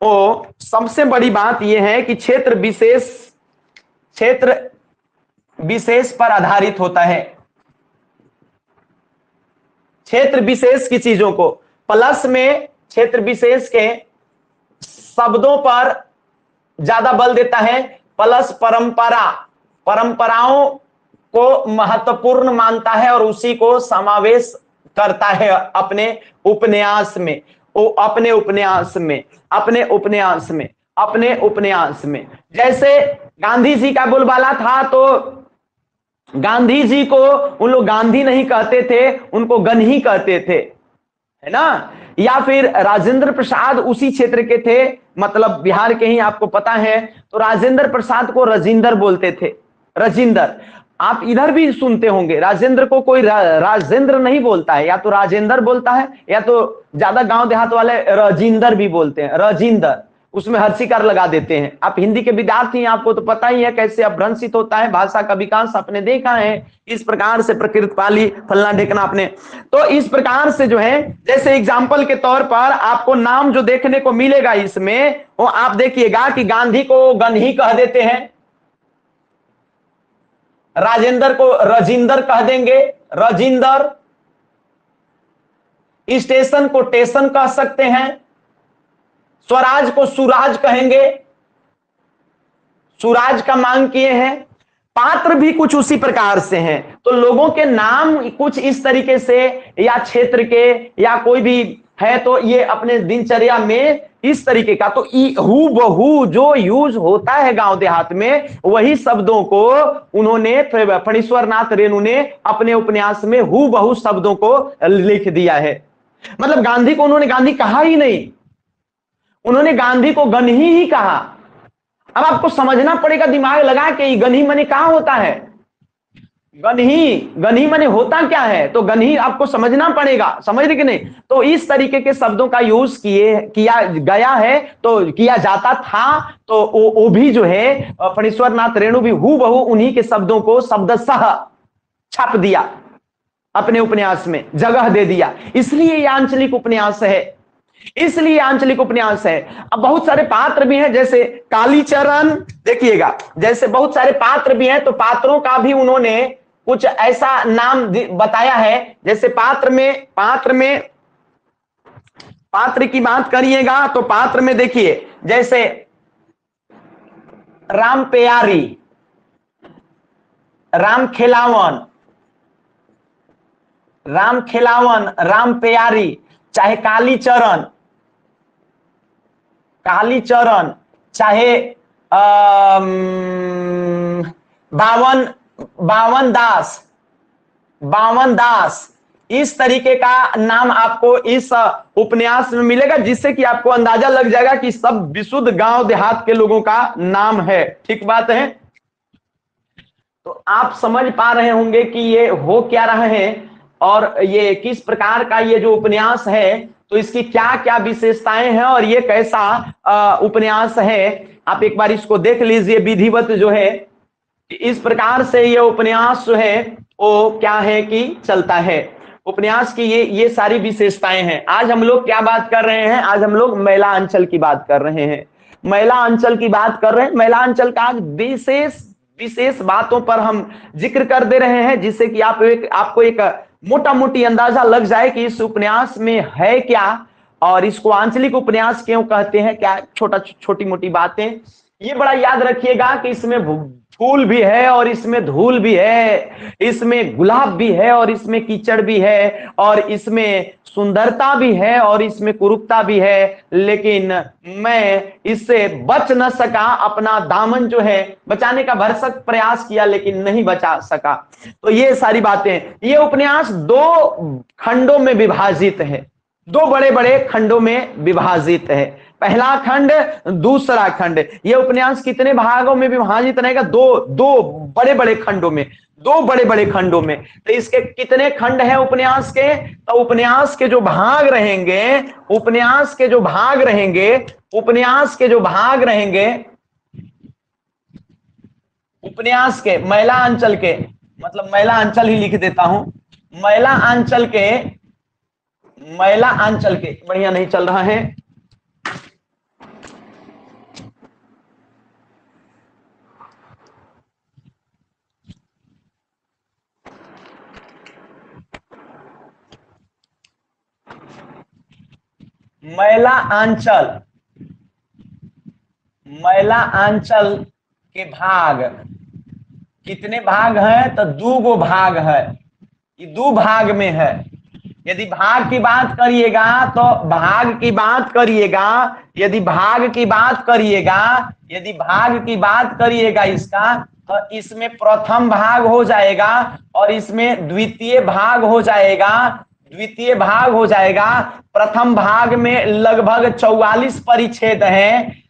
A: वो सबसे बड़ी बात यह है कि क्षेत्र विशेष पर आधारित होता है। क्षेत्र विशेष की चीजों को, प्लस में क्षेत्र विशेष के शब्दों पर ज्यादा बल देता है, प्लस परंपराओं को महत्वपूर्ण मानता है और उसी को समावेश करता है अपने उपन्यास में, अपने उपन्यास में। जैसे गांधी जी का बोलबाला था तो गांधी जी को उन लोग गांधी नहीं कहते थे, उनको गन्ही कहते थे, है ना। या फिर राजेंद्र प्रसाद उसी क्षेत्र के थे, मतलब बिहार के ही, आपको पता है, तो राजेंद्र प्रसाद को राजिंदर बोलते थे, राजिंदर। आप इधर भी सुनते होंगे, राजेंद्र को कोई राजेंद्र नहीं बोलता है, या तो राजेंद्र बोलता है, या तो ज्यादा गांव देहात वाले राजिंदर भी बोलते हैं, राजिंदर, उसमें हर्षिकार लगा देते हैं। आप हिंदी के विद्यार्थी हैं, आपको तो पता ही है कैसे अपभ्रंशित होता है भाषा का विकास, आपने देखा है इस प्रकार से, प्रकृत पाली, फलना ढेकना आपने। तो इस प्रकार से जो है, जैसे एग्जाम्पल के तौर पर आपको नाम जो देखने को मिलेगा इसमें, वो आप देखिएगा कि गांधी को गन्ही कह देते हैं, राजेंद्र को राजिंदर कह देंगे, राजिंदर। स्टेशन को टेशन कह सकते हैं, स्वराज को सुराज कहेंगे, सुराज का मांग किए हैं। पात्र भी कुछ उसी प्रकार से हैं। तो लोगों के नाम कुछ इस तरीके से, या क्षेत्र के, या कोई भी है तो ये अपने दिनचर्या में इस तरीके का, तो हू बहू जो यूज होता है गांव देहात में, वही शब्दों को उन्होंने, फणीश्वर नाथ रेणु ने अपने उपन्यास में हू बहू शब्दों को लिख दिया है। मतलब गांधी को उन्होंने गांधी कहा ही नहीं, उन्होंने गांधी को गन्ही ही कहा। अब आपको समझना पड़ेगा दिमाग लगा के गन्ही मने कहां होता है। गन्ही, गन्ही माने होता क्या है, तो गन्ही आपको समझना पड़ेगा, समझ रहे कि नहीं। तो इस तरीके के शब्दों का यूज किया गया है, तो किया जाता था। तो वो भी जो है फणीश्वर नाथ रेणु भी हूबहू उन्हीं के शब्दों को शब्दशः छाप दिया, अपने उपन्यास में जगह दे दिया। इसलिए ये आंचलिक उपन्यास है, इसलिए आंचलिक उपन्यास है। अब बहुत सारे पात्र भी हैं, जैसे कालीचरण, देखिएगा, जैसे बहुत सारे पात्र भी हैं, तो पात्रों का भी उन्होंने कुछ ऐसा नाम बताया है। जैसे पात्र की बात करिएगा तो पात्र में देखिए, जैसे राम प्यारी, राम खिलावन, राम प्यारी, चाहे कालीचरण, चाहे बावन दास, इस तरीके का नाम आपको इस उपन्यास में मिलेगा, जिससे कि आपको अंदाजा लग जाएगा कि सब विशुद्ध गांव देहात के लोगों का नाम है। ठीक बात है। तो आप समझ पा रहे होंगे कि ये हो क्या रहा है और ये किस प्रकार का ये जो उपन्यास है, तो इसकी क्या क्या विशेषताएं हैं और ये कैसा उपन्यास है। आप एक बार इसको देख लीजिए विधिवत जो है, इस प्रकार से ये उपन्यास जो है वो क्या है कि चलता है। उपन्यास की ये सारी विशेषताएं हैं। आज हम लोग क्या बात कर रहे हैं, आज हम लोग महिला अंचल की बात कर रहे हैं, महिला अंचल की बात कर रहे हैं। महिला अंचल का आज विशेष बातों पर हम जिक्र कर दे रहे हैं, जिससे कि आपको एक मोटा मोटी अंदाजा लग जाए कि इस उपन्यास में है क्या और इसको आंचलिक उपन्यास क्यों कहते हैं, क्या छोटी मोटी बातें। ये बड़ा याद रखिएगा कि इसमें फूल भी है और इसमें धूल भी है, इसमें गुलाब भी है और इसमें कीचड़ भी है, और इसमें सुंदरता भी है और इसमें कुरूपता भी है। लेकिन मैं इससे बच न सका, अपना दामन जो है बचाने का भरसक प्रयास किया लेकिन नहीं बचा सका। तो ये सारी बातें, ये उपन्यास 2 खंडों में विभाजित है, 2 बड़े बड़े खंडों में विभाजित है। पहला खंड, दूसरा खंड। यह उपन्यास कितने भागों में विभाजित रहेगा? 2 बड़े बड़े खंडों में, 2 बड़े बड़े खंडों में। तो इसके कितने खंड हैं उपन्यास के? तो उपन्यास के जो भाग रहेंगे, उपन्यास के जो भाग रहेंगे, उपन्यास के महिला अंचल के, मतलब महिला अंचल ही लिख देता हूं, महिला अंचल के बढ़िया नहीं चल रहा है। महिला आंचल के भाग कितने भाग हैं? तो 2 भाग है, ये 2 भाग में है। यदि भाग की बात करिएगा तो भाग की बात करिएगा इसका, तो इसमें प्रथम भाग हो जाएगा और इसमें द्वितीय भाग हो जाएगा। प्रथम भाग में लगभग 44 परिच्छेद हैं,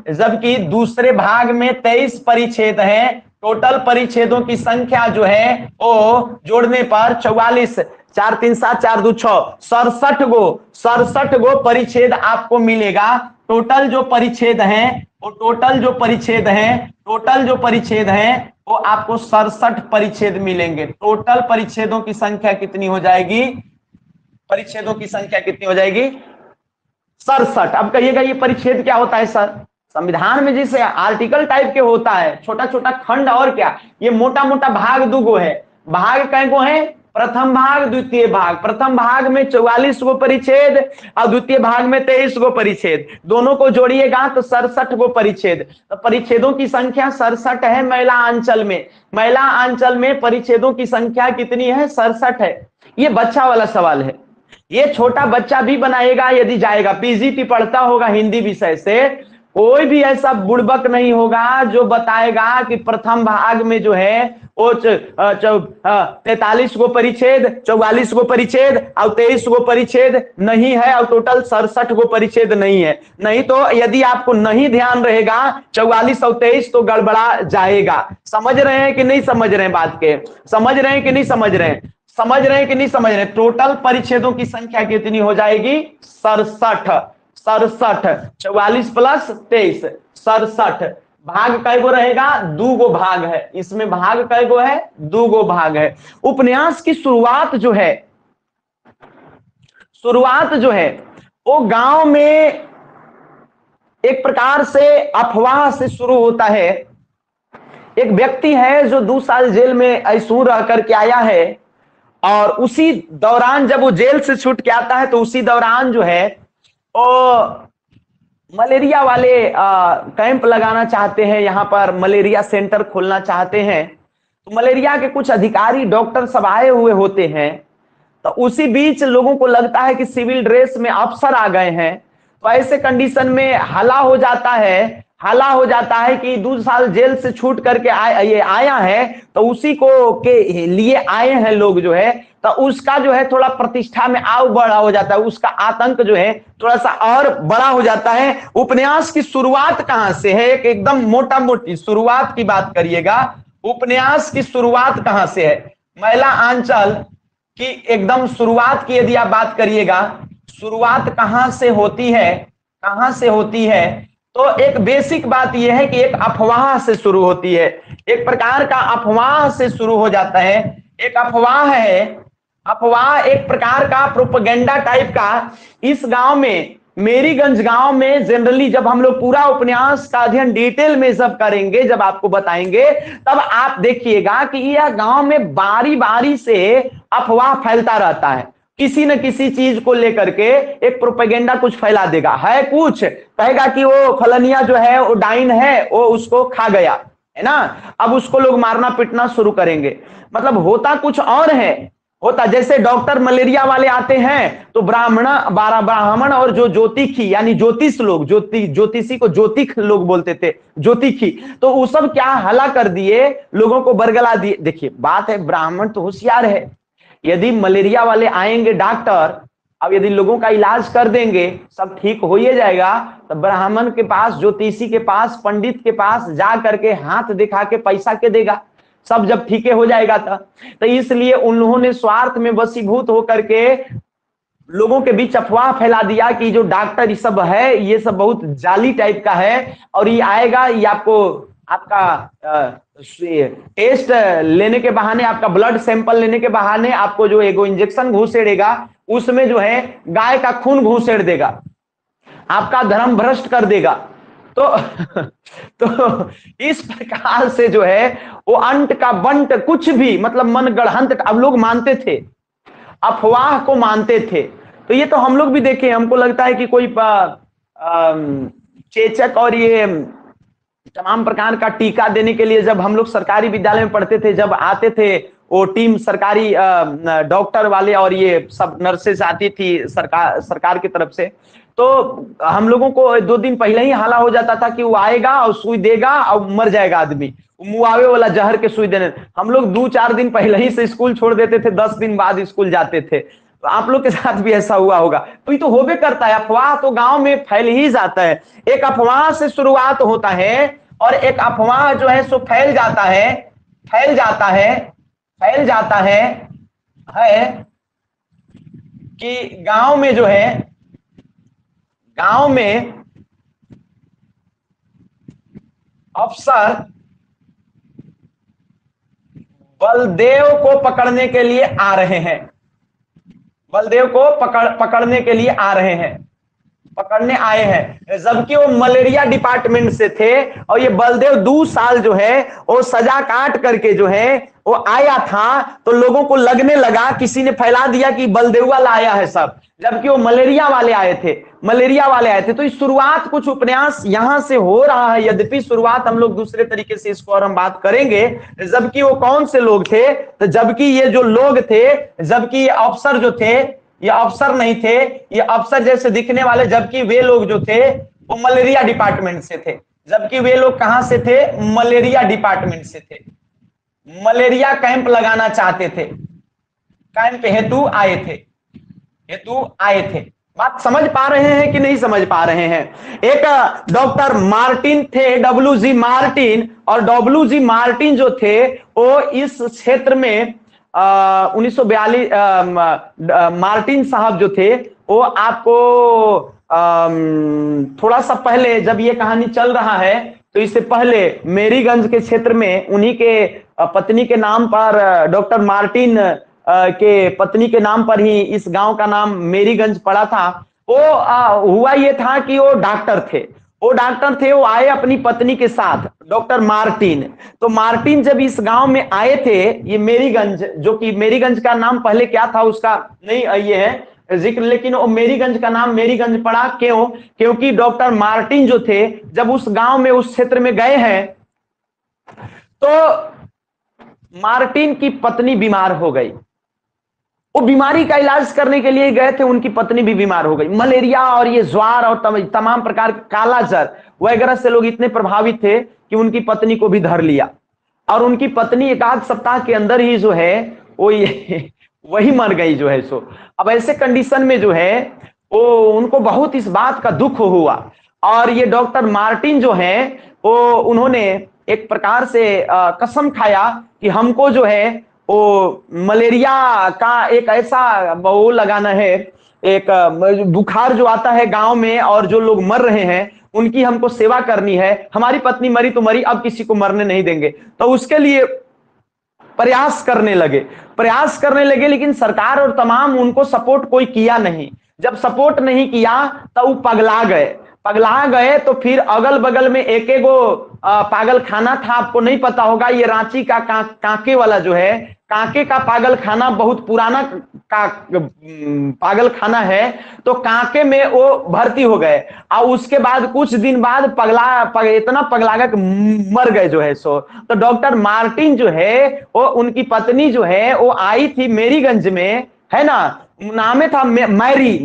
A: जबकि दूसरे भाग में 23 परिच्छेद हैं। टोटल परिच्छेदों की संख्या जो है वो जोड़ने पर 44, 4 3 7 4 2 6, 67 गो परिच्छेद आपको मिलेगा। टोटल जो परिच्छेद हैं वो आपको 67 परिच्छेद मिलेंगे। टोटल परिच्छेदों की संख्या कितनी हो जाएगी? 67। अब कहिएगा ये परिच्छेद क्या होता है सर? संविधान में जैसे आर्टिकल टाइप के होता है, छोटा छोटा खंड, और क्या, ये मोटा मोटा भाग 2 गो है। भाग कै गो है? प्रथम भाग, द्वितीय भाग। प्रथम भाग में 44 गो परिच्छेद और द्वितीय भाग में 23 गो परिच्छेद, दोनों को जोड़िएगा तो 67 गो परिच्छेद। तो परिच्छेदों की संख्या 67 है महिला अंचल में परिच्छेदों की संख्या कितनी है? 67 है। ये बच्चा वाला सवाल है, ये छोटा बच्चा भी बनाएगा यदि जाएगा, पीजीटी पढ़ता होगा हिंदी विषय से, कोई भी ऐसा बुड़बक नहीं होगा जो बताएगा कि प्रथम भाग में जो है वो 43 गो परिच्छेद, 44 गो परिच्छेद और 23 गो परिच्छेद नहीं है और टोटल 67 गो परिच्छेद नहीं है। नहीं तो यदि आपको नहीं ध्यान रहेगा 44 और 23 तो गड़बड़ा जाएगा। समझ रहे हैं कि नहीं समझ रहे हैं बात के? समझ रहे हैं कि नहीं समझ रहे हैं? समझ रहे हैं कि नहीं समझ रहे हैं? टोटल परिच्छेदों की संख्या कितनी हो जाएगी? 67। 44 प्लस 23 67। भाग कै गो रहेगा? 2 गो भाग है। इसमें भाग कै गो है? 2 गो भाग है। उपन्यास की शुरुआत जो है वो गांव में एक प्रकार से अफवाह से शुरू होता है। एक व्यक्ति है जो 2 साल जेल में ऐसू रह करके आया है और उसी दौरान जब वो जेल से छूट के आता है तो उसी दौरान जो है वो मलेरिया वाले कैंप लगाना चाहते हैं, यहाँ पर मलेरिया सेंटर खोलना चाहते हैं। तो मलेरिया के कुछ अधिकारी डॉक्टर सब आए हुए होते हैं। तो उसी बीच लोगों को लगता है कि सिविल ड्रेस में अफसर आ गए हैं। तो ऐसे कंडीशन में हल्ला हो जाता है कि 2 साल जेल से छूट करके ये आया है तो उसी को के लिए आए हैं लोग जो है, तो उसका जो है थोड़ा प्रतिष्ठा में आव बड़ा हो जाता है, उसका आतंक जो है थोड़ा सा और बड़ा हो जाता है। उपन्यास की शुरुआत कहां से है? एक एकदम मोटा मोटी शुरुआत की बात करिएगा। उपन्यास की शुरुआत कहां से है? महिला आंचल की एकदम शुरुआत की यदि आप बात करिएगा, शुरुआत कहां से होती है? तो एक बेसिक बात यह है कि एक अफवाह से शुरू होती है, एक प्रकार का अफवाह से शुरू हो जाता है। एक अफवाह है, अफवाह एक प्रकार का प्रोपेगेंडा टाइप का। इस गांव में, मेरीगंज गांव में जनरली जब हम लोग पूरा उपन्यास का अध्ययन डिटेल में सब करेंगे, जब आपको बताएंगे, तब आप देखिएगा कि यह गांव में बारी बारी से अफवाह फैलता रहता है। किसी न किसी चीज को लेकर के एक प्रोपेगेंडा कुछ फैला देगा, है कुछ कहेगा कि वो फलनिया जो है वो डाइन है, वो उसको खा गया है ना, अब उसको लोग मारना पीटना शुरू करेंगे। मतलब होता कुछ और है, होता जैसे डॉक्टर मलेरिया वाले आते हैं तो ब्राह्मण और जो ज्योतिषी यानी ज्योतिष लोग, ज्योतिषी को ज्योतिष लोग बोलते थे, ज्योतिषी, तो वो सब क्या हला कर दिए, लोगों को बरगला दिए। देखिए बात है, ब्राह्मण तो होशियार है, यदि मलेरिया वाले आएंगे डॉक्टर, अब यदि लोगों का इलाज कर देंगे, सब ठीक हो ही जाएगा, तो ब्राह्मण के पास, ज्योतिषी के पास, पंडित के पास जा करके हाथ दिखा के पैसा के देगा, सब जब ठीक हो जाएगा। तो इसलिए उन्होंने स्वार्थ में वशीभूत होकर के लोगों के बीच अफवाह फैला दिया कि जो डॉक्टर ये सब है, ये सब बहुत जाली टाइप का है और ये आएगा, ये आपका टेस्ट लेने के बहाने, आपका ब्लड सैंपल लेने के बहाने आपको जो एगो इंजेक्शन घुसेड़ेगा, उसमें जो है गाय का खून घुसेड़ देगा, आपका धर्म भ्रष्ट कर देगा। तो इस प्रकार से जो है वो अंट का बंट कुछ भी, मतलब मन गढ़ंत अब लोग मानते थे, अफवाह को मानते थे। तो ये तो हम लोग भी देखे, हमको लगता है कि कोई चेचक और ये तमाम प्रकार का टीका देने के लिए जब हम लोग सरकारी विद्यालय में पढ़ते थे, जब आते थे वो टीम सरकारी डॉक्टर वाले और ये सब नर्सेस आती थी सरकार की तरफ से, तो हम लोगों को 2 दिन पहले ही हाला हो जाता था कि वो आएगा और सुई देगा और मर जाएगा आदमी, मुआवे वाला जहर के सुई देने। हम लोग 2-4 दिन पहले ही से स्कूल छोड़ देते थे, 10 दिन बाद स्कूल जाते थे। तो आप लोग के साथ भी ऐसा हुआ होगा। तो ये तो होबे करता है, अफवाह तो गांव में फैल ही जाता है। एक अफवाह से शुरुआत होता है और एक अफवाह जो है सो फैल जाता है कि गांव में जो है, गांव में अफसर बलदेव को पकड़ने के लिए आ रहे हैं, बलदेव को पकड़ने के लिए आ रहे हैं, पकड़ने आए हैं, जबकि वो मलेरिया डिपार्टमेंट से थे और ये बलदेव 2 साल जो है वो सजा काट करके जो है वो आया था। तो लोगों को लगने लगा, किसी ने फैला दिया कि बलदेव वाला आया है सब, जबकि वो मलेरिया वाले आए थे। तो इस शुरुआत कुछ उपन्यास यहां से हो रहा है, यद्यपि शुरुआत हम लोग दूसरे तरीके से इसको और हम बात करेंगे। जबकि वो कौन से लोग थे, तो जबकि ये जो लोग थे, जबकि ये अफसर जो थे, ये अफसर नहीं थे, ये अफसर जैसे दिखने वाले, जबकि वे लोग जो थे वो मलेरिया डिपार्टमेंट से थे। जबकि वे लोग कहां से थे? मलेरिया डिपार्टमेंट से थे। मलेरिया कैंप लगाना चाहते थे, कैंप हेतु आए थे। बात समझ पा रहे हैं कि नहीं समझ पा रहे हैं? एक डॉक्टर मार्टिन थे, डब्ल्यू.जी. मार्टिन, और डब्ल्यू.जी. मार्टिन जो थे वो इस क्षेत्र में 1942 मार्टिन साहब जो थे वो आपको थोड़ा सा पहले, जब ये कहानी चल रहा है तो इससे पहले मेरीगंज के क्षेत्र में उन्हीं के पत्नी के नाम पर, डॉक्टर मार्टिन के पत्नी के नाम पर ही इस गांव का नाम मेरीगंज पड़ा था। वो हुआ ये था कि वो डॉक्टर थे, वो आए अपनी पत्नी के साथ, डॉक्टर मार्टिन। तो मार्टिन जब इस गांव में आए थे, ये मेरीगंज, जो कि मेरीगंज का नाम पहले क्या था उसका नहीं ये है जिक्र, लेकिन वो मेरीगंज का नाम मेरीगंज पड़ा। क्यों? क्योंकि डॉक्टर मार्टिन जो थे जब उस गांव में, उस क्षेत्र में गए हैं तो मार्टिन की पत्नी बीमार हो गई। वो बीमारी का इलाज करने के लिए गए थे, उनकी पत्नी भी बीमार हो गई। मलेरिया और ये ज्वार और तमाम प्रकार के काला जर वगैरह से लोग इतने प्रभावित थे कि उनकी पत्नी को भी धर लिया, और उनकी पत्नी एक आध सप्ताह के अंदर ही जो है वो वही मर गई जो है सो। अब ऐसे कंडीशन में जो है वो उनको बहुत इस बात का दुख हुआ, और ये डॉक्टर मार्टिन जो है वो उन्होंने एक प्रकार से कसम खाया कि हमको जो है वो मलेरिया का एक ऐसा वो लगाना है, एक बुखार जो आता है गांव में और जो लोग मर रहे हैं उनकी हमको सेवा करनी है। हमारी पत्नी मरी तो मरी, अब किसी को मरने नहीं देंगे। तो उसके लिए प्रयास करने लगे, लेकिन सरकार और तमाम उनको सपोर्ट कोई किया नहीं। जब सपोर्ट नहीं किया तो वो पगला गए। तो फिर अगल बगल में एक पागल खाना था, आपको नहीं पता होगा, ये रांची का कांके वाला जो है, कांके का पागल खाना बहुत पुराना पागल खाना है। तो कांके में वो भर्ती हो गए, और उसके बाद कुछ दिन बाद इतना पगला गया कि मर गए जो है सो। तो डॉक्टर मार्टिन जो है वो, उनकी पत्नी जो है वो आई थी मेरीगंज में, है ना, नाम था मैरी,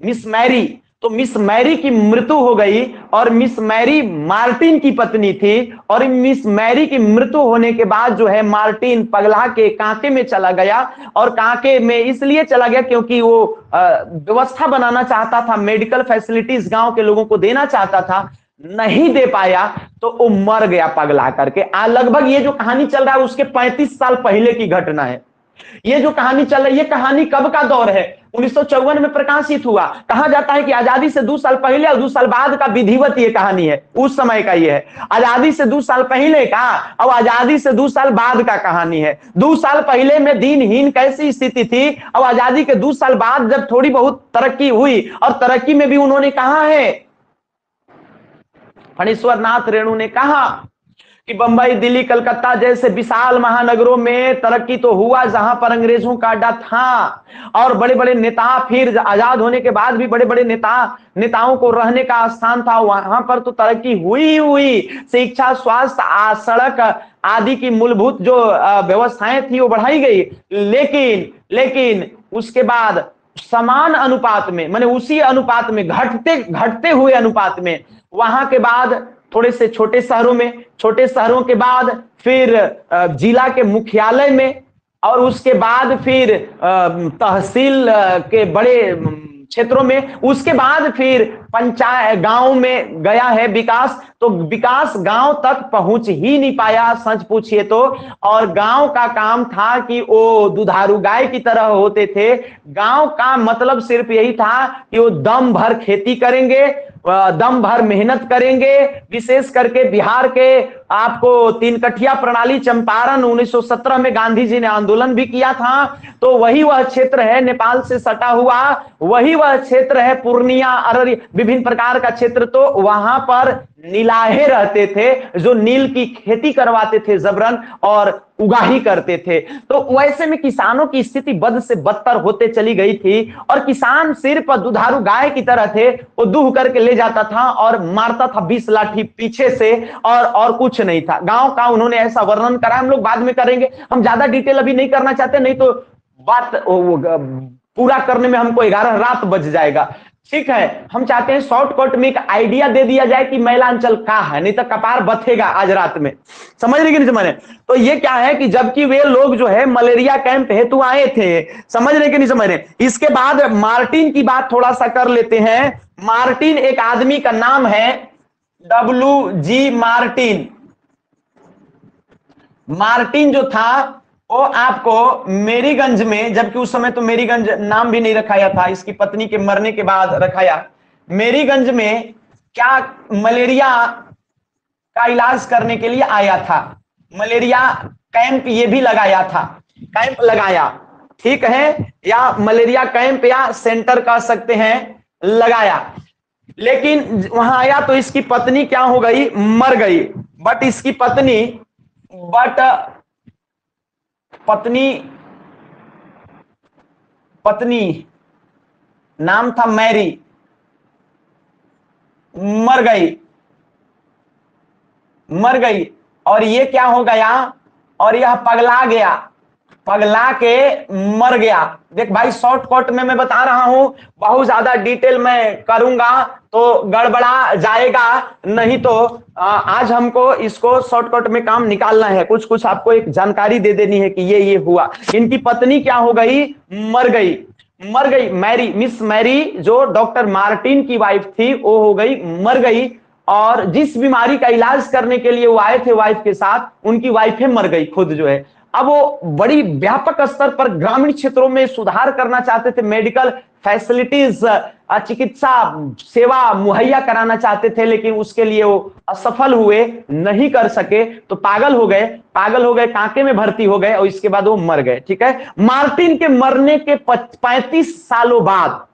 A: मिस मैरी। तो मिस मैरी की मृत्यु हो गई, और मिस मैरी मार्टिन की पत्नी थी, और मिस मैरी की मृत्यु होने के बाद जो है मार्टिन पगला के कांके में चला गया। और कांके में इसलिए चला गया क्योंकि वो व्यवस्था बनाना चाहता था, मेडिकल फैसिलिटीज गांव के लोगों को देना चाहता था, नहीं दे पाया तो वो मर गया पगला करके। लगभग ये जो कहानी चल रहा है उसके 35 साल पहले की घटना है। ये जो कहानी चल रही है, ये कहानी कब का दौर है? 1954 में प्रकाशित हुआ। कहा जाता है कि आजादी से 2 साल पहले और 2 साल बाद का विधिवत ये कहानी है, उस समय का ये है। आजादी से 2 साल पहले का और आजादी से 2 साल बाद का कहानी है। 2 साल पहले में दीनहीन कैसी स्थिति थी, और आजादी के 2 साल बाद जब थोड़ी बहुत तरक्की हुई, और तरक्की में भी उन्होंने कहा है, फणीश्वर नाथ रेणु ने कहा कि बंबई, दिल्ली, कलकत्ता जैसे विशाल महानगरों में तरक्की तो हुआ जहां पर अंग्रेजों का अड्डा था, और बड़े बड़े नेता, फिर आजाद होने के बाद भी बड़े बड़े नेताओं को रहने का स्थान था, वहां पर तो तरक्की हुई। शिक्षा, स्वास्थ्य, सड़क आदि की मूलभूत जो व्यवस्थाएं थी वो बढ़ाई गई। लेकिन उसके बाद समान अनुपात में, माने उसी अनुपात में, घटते हुए अनुपात में, वहां के बाद थोड़े से छोटे शहरों के बाद फिर जिला के मुख्यालय में, और उसके बाद फिर तहसील के बड़े क्षेत्रों में, उसके बाद फिर पंचायत, गांव में गया है विकास। तो विकास गांव तक पहुंच ही नहीं पाया सच पूछिए तो। और गांव का काम था कि वो दुधारू गाय की तरह होते थे। गांव का मतलब सिर्फ यही था कि वो दम भर खेती करेंगे, दम भर मेहनत करेंगे। विशेष करके बिहार के आपको 3 कठिया प्रणाली, चंपारण 1917 में गांधी जी ने आंदोलन भी किया था। तो वही वह क्षेत्र है, नेपाल से सटा हुआ वही वह क्षेत्र है, पूर्णिया, अररिया, विभिन्न प्रकार का क्षेत्र। तो वहां पर नीलाहे रहते थे जो नील की खेती करवाते थे जबरन, और उगाही करते थे। तो वैसे में किसानों की स्थिति बद से बदतर होते चली गई थी, और किसान सिर्फ दुधारू गाय की तरह थे। वो दूह करके ले जाता था और मारता था 20 लाठी पीछे से, और कुछ नहीं था। गांव का उन्होंने ऐसा वर्णन करा, हम लोग बाद में करेंगे, हम ज्यादा डिटेल अभी नहीं करना चाहते, नहीं तो बात पूरा करने में हमको 11 रात बज जाएगा। ठीक है, हम चाहते हैं शॉर्टकट में एक आइडिया दे दिया जाए कि मैलांचल क्या है, नहीं तो कपार बथेगा आज रात में। समझ रहे कि नहीं समझ रहे? तो ये क्या है कि जबकि वे लोग जो है मलेरिया कैंप हेतु आए थे, समझ रहे कि नहीं समझ रहे? इसके बाद मार्टिन की बात थोड़ा सा कर लेते हैं। मार्टिन एक आदमी का नाम है, WG मार्टिन। मार्टिन जो था वो आपको मेरीगंज में, जबकि उस समय तो मेरीगंज नाम भी नहीं रखाया था, इसकी पत्नी के मरने के बाद रखाया। मेरीगंज में क्या मलेरिया का इलाज करने के लिए आया था, मलेरिया कैंप ये भी लगाया था, कैंप लगाया, ठीक है, या मलेरिया कैंप या सेंटर कह सकते हैं, लगाया। लेकिन वहां आया तो इसकी पत्नी क्या हो गई, मर गई। बट इसकी पत्नी पत्नी नाम था मैरी, मर गई और ये क्या हो गया, और यह पगला गया, पगला के मर गया। देख भाई, शॉर्टकट में मैं बता रहा हूं, बहुत ज्यादा डिटेल मैं करूंगा तो गड़बड़ा जाएगा, नहीं तो आज हमको इसको शॉर्टकट में काम निकालना है, कुछ कुछ आपको एक जानकारी दे देनी है कि ये हुआ। इनकी पत्नी क्या हो गई, मर गई मैरी, मिस मैरी जो डॉक्टर मार्टिन की वाइफ थी वो हो गई, मर गई। और जिस बीमारी का इलाज करने के लिए वो आए थे वाइफ के साथ, उनकी वाइफें मर गई खुद जो है। अब वो बड़ी व्यापक स्तर पर ग्रामीण क्षेत्रों में सुधार करना चाहते थे, मेडिकल फैसिलिटीज, चिकित्सा सेवा मुहैया कराना चाहते थे, लेकिन उसके लिए वो असफल हुए, नहीं कर सके, तो पागल हो गए, कांके में भर्ती हो गए और इसके बाद वो मर गए। ठीक है, मार्टिन के मरने के 35 सालों बाद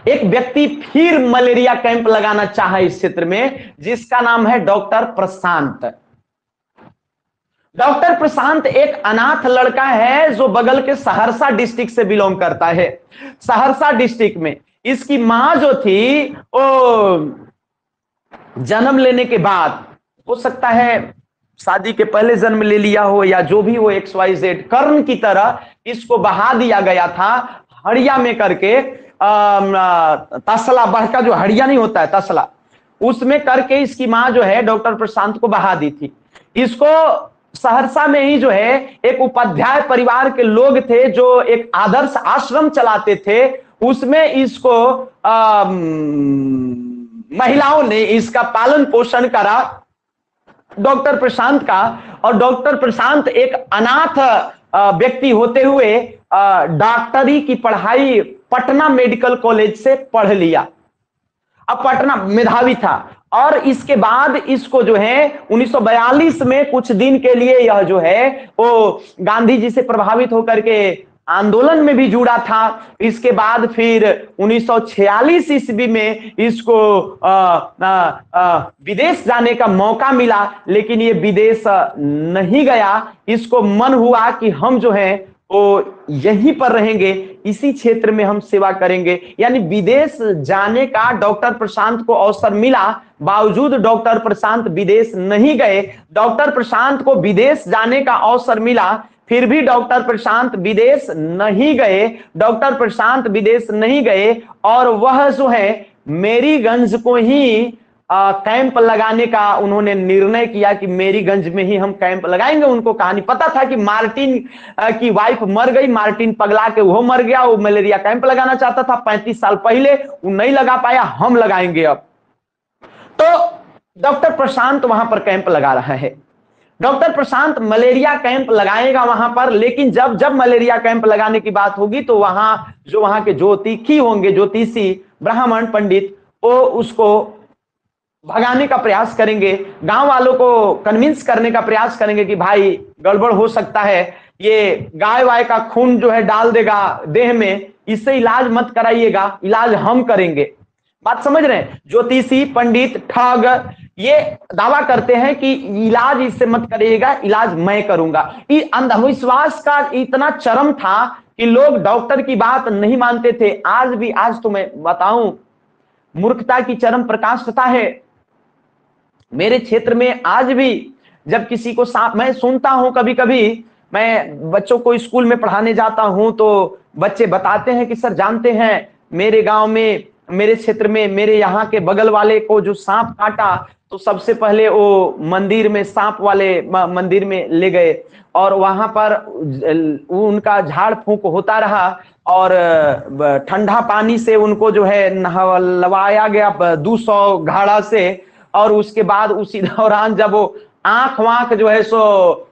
A: एक व्यक्ति फिर मलेरिया कैंप लगाना चाहा इस क्षेत्र में, जिसका नाम है डॉक्टर प्रशांत। डॉक्टर प्रशांत एक अनाथ लड़का है जो बगल के सहरसा डिस्ट्रिक्ट से बिलोंग करता है। सहरसा डिस्ट्रिक्ट में इसकी मां जो थी वो जन्म लेने के बाद, हो सकता है शादी के पहले जन्म ले लिया हो या जो भी हो, XYZ, कर्ण की तरह इसको बहा दिया गया था हड़िया में करके, तसला बड़का जो हड़िया नहीं होता है तसला, उसमें करके इसकी मां जो है डॉक्टर प्रशांत को बहा दी थी। इसको सहरसा में ही जो है एक उपाध्याय परिवार के लोग थे जो एक आदर्श आश्रम चलाते थे, उसमें इसको महिलाओं ने इसका पालन पोषण करा डॉक्टर प्रशांत का। और डॉक्टर प्रशांत एक अनाथ व्यक्ति होते हुए डॉक्टरी की पढ़ाई पटना मेडिकल कॉलेज से पढ़ लिया। अब पटना मेधावी था और इसके बाद इसको जो है 1942 में कुछ दिन के लिए यह जो है वो गांधी जी से प्रभावित होकर के आंदोलन में भी जुड़ा था। इसके बाद फिर 1946 ईस्वी में इसको विदेश जाने का मौका मिला, लेकिन ये विदेश नहीं गया। इसको मन हुआ कि हम जो है वो यहीं पर रहेंगे, इसी क्षेत्र में हम सेवा करेंगे, यानी विदेश जाने का डॉक्टर प्रशांत को अवसर मिला, बावजूद डॉक्टर प्रशांत विदेश नहीं गए। डॉक्टर प्रशांत को विदेश जाने का अवसर मिला, फिर भी डॉक्टर प्रशांत विदेश नहीं गए, डॉक्टर प्रशांत विदेश नहीं गए और वह जो है मेरीगंज को ही कैंप लगाने का उन्होंने निर्णय किया कि मेरीगंज में ही हम कैंप लगाएंगे। उनको कहानी पता था कि मार्टिन की वाइफ मर गई, मार्टिन पगला के वो मर गया, वो मलेरिया कैंप लगाना चाहता था 35 साल पहले, वो नहीं लगा पाया, हम लगाएंगे अब। तो डॉक्टर प्रशांत वहां पर कैंप लगा रहा है, डॉक्टर प्रशांत मलेरिया कैंप लगाएगा वहां पर। लेकिन जब मलेरिया कैंप लगाने की बात होगी तो वहां के ज्योतिषी होंगे, ज्योतिषी ब्राह्मण पंडित, वो उसको भगाने का प्रयास करेंगे, गांव वालों को कन्विंस करने का प्रयास करेंगे कि भाई गड़बड़ हो सकता है, ये गाय वाय का खून जो है डाल देगा देह में, इससे इलाज मत कराइएगा, इलाज हम करेंगे। बात समझ रहे हैं? ज्योतिषी पंडित ठग ये दावा करते हैं कि इलाज इससे मत करिएगा, इलाज मैं करूंगा। ये अंधविश्वास का इतना चरम था कि लोग डॉक्टर की बात नहीं मानते थे। आज तो मैं बताऊं, मूर्खता की चरम प्रकाशता है। मेरे क्षेत्र में आज भी जब किसी को मैं सुनता हूं, कभी कभी मैं बच्चों को स्कूल में पढ़ाने जाता हूं तो बच्चे बताते हैं कि सर जानते हैं मेरे गांव में, मेरे क्षेत्र में, मेरे यहाँ के बगल वाले को जो सांप काटा तो सबसे पहले वो मंदिर में, सांप वाले मंदिर में ले गए और वहां पर उनका झाड़ फूंक होता रहा और ठंडा पानी से उनको जो है नहवाया गया 200 घड़ा से। और उसके बाद उसी दौरान जब वो आंख वांख जो है सो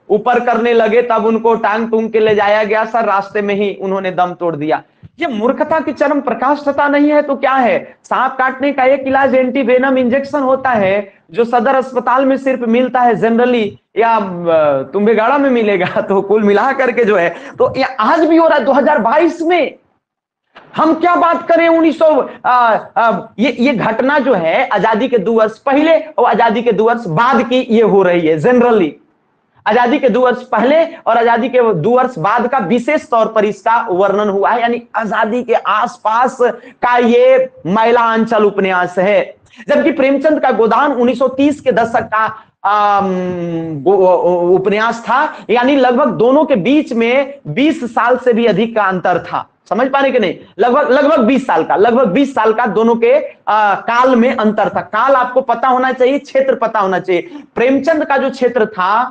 A: ऊपर करने लगे तब उनको टांग टूंग के ले जाया गया सर, रास्ते में ही उन्होंने दम तोड़ दिया। ये मूर्खता की चरम प्रकाष्ठता नहीं है तो क्या है? सांप काटने का एक इलाज एंटीवेनम इंजेक्शन होता है जो सदर अस्पताल में सिर्फ मिलता है जनरली, या तुम्बेगाड़ा में मिलेगा। तो कुल मिला करके जो है तो ये आज भी हो रहा है 2022 में। हम क्या बात करें 1900 ये घटना जो है आजादी के 2 वर्ष पहले और आजादी के 2 वर्ष बाद की ये हो रही है। जनरली आजादी के 2 वर्ष पहले और आजादी के 2 वर्ष बाद का विशेष तौर पर इसका वर्णन हुआ है, यानी आजादी के आसपास का ये महिलांचल उपन्यास है। जबकि प्रेमचंद का गोदान 1930 के दशक का उपन्यास था, यानी लगभग दोनों के बीच में 20 साल से भी अधिक का अंतर था। समझ पा रहे कि नहीं? लगभग 20 साल का दोनों के काल में अंतर था। काल आपको पता होना चाहिए, क्षेत्र पता होना चाहिए। प्रेमचंद का जो क्षेत्र था,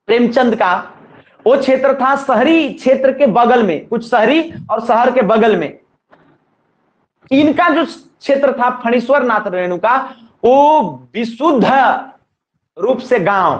A: प्रेमचंद का वो क्षेत्र था शहरी क्षेत्र के बगल में, कुछ शहरी और शहर के बगल में। इनका जो क्षेत्र था फणीश्वर नाथ रेणु का, वो विशुद्ध रूप से गांव,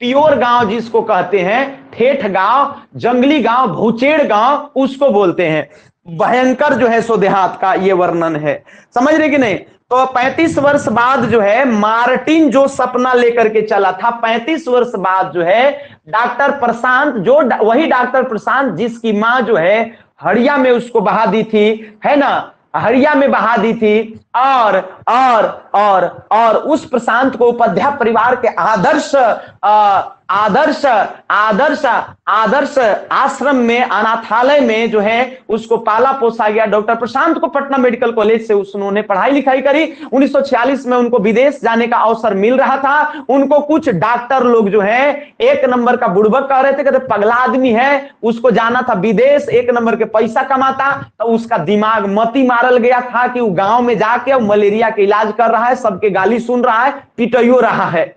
A: प्योर गांव जिसको कहते हैं, ठेठ गांव, जंगली गांव, भूचेड़ गांव उसको बोलते हैं। भयंकर जो है सो देहात का ये वर्णन है। समझ रहे कि नहीं? तो 35 वर्ष बाद जो है मार्टिन जो सपना लेकर के चला था, 35 वर्ष बाद जो है डॉक्टर प्रशांत, जो वही डॉक्टर प्रशांत जिसकी मां जो है हड़िया में उसको बहा दी थी, है ना, हड़िया में बहा दी थी। और उस प्रशांत को उपाध्याय परिवार के आदर्श आश्रम में, अनाथालय में जो है उसको पाला पोसा गया। डॉक्टर प्रशांत को पटना मेडिकल कॉलेज से उन्होंने पढ़ाई लिखाई करी। 1946 में उनको विदेश जाने का अवसर मिल रहा था। उनको कुछ डॉक्टर लोग जो है एक नंबर का बुड़बक कह रहे थे, कहते पगला आदमी है, उसको जाना था विदेश, एक नंबर के पैसा कमाता। तो उसका दिमाग मती मारल गया था कि वो गांव में जाके मलेरिया के इलाज कर रहा है, सबके गाली सुन रहा है, पिटाइयो रहा है।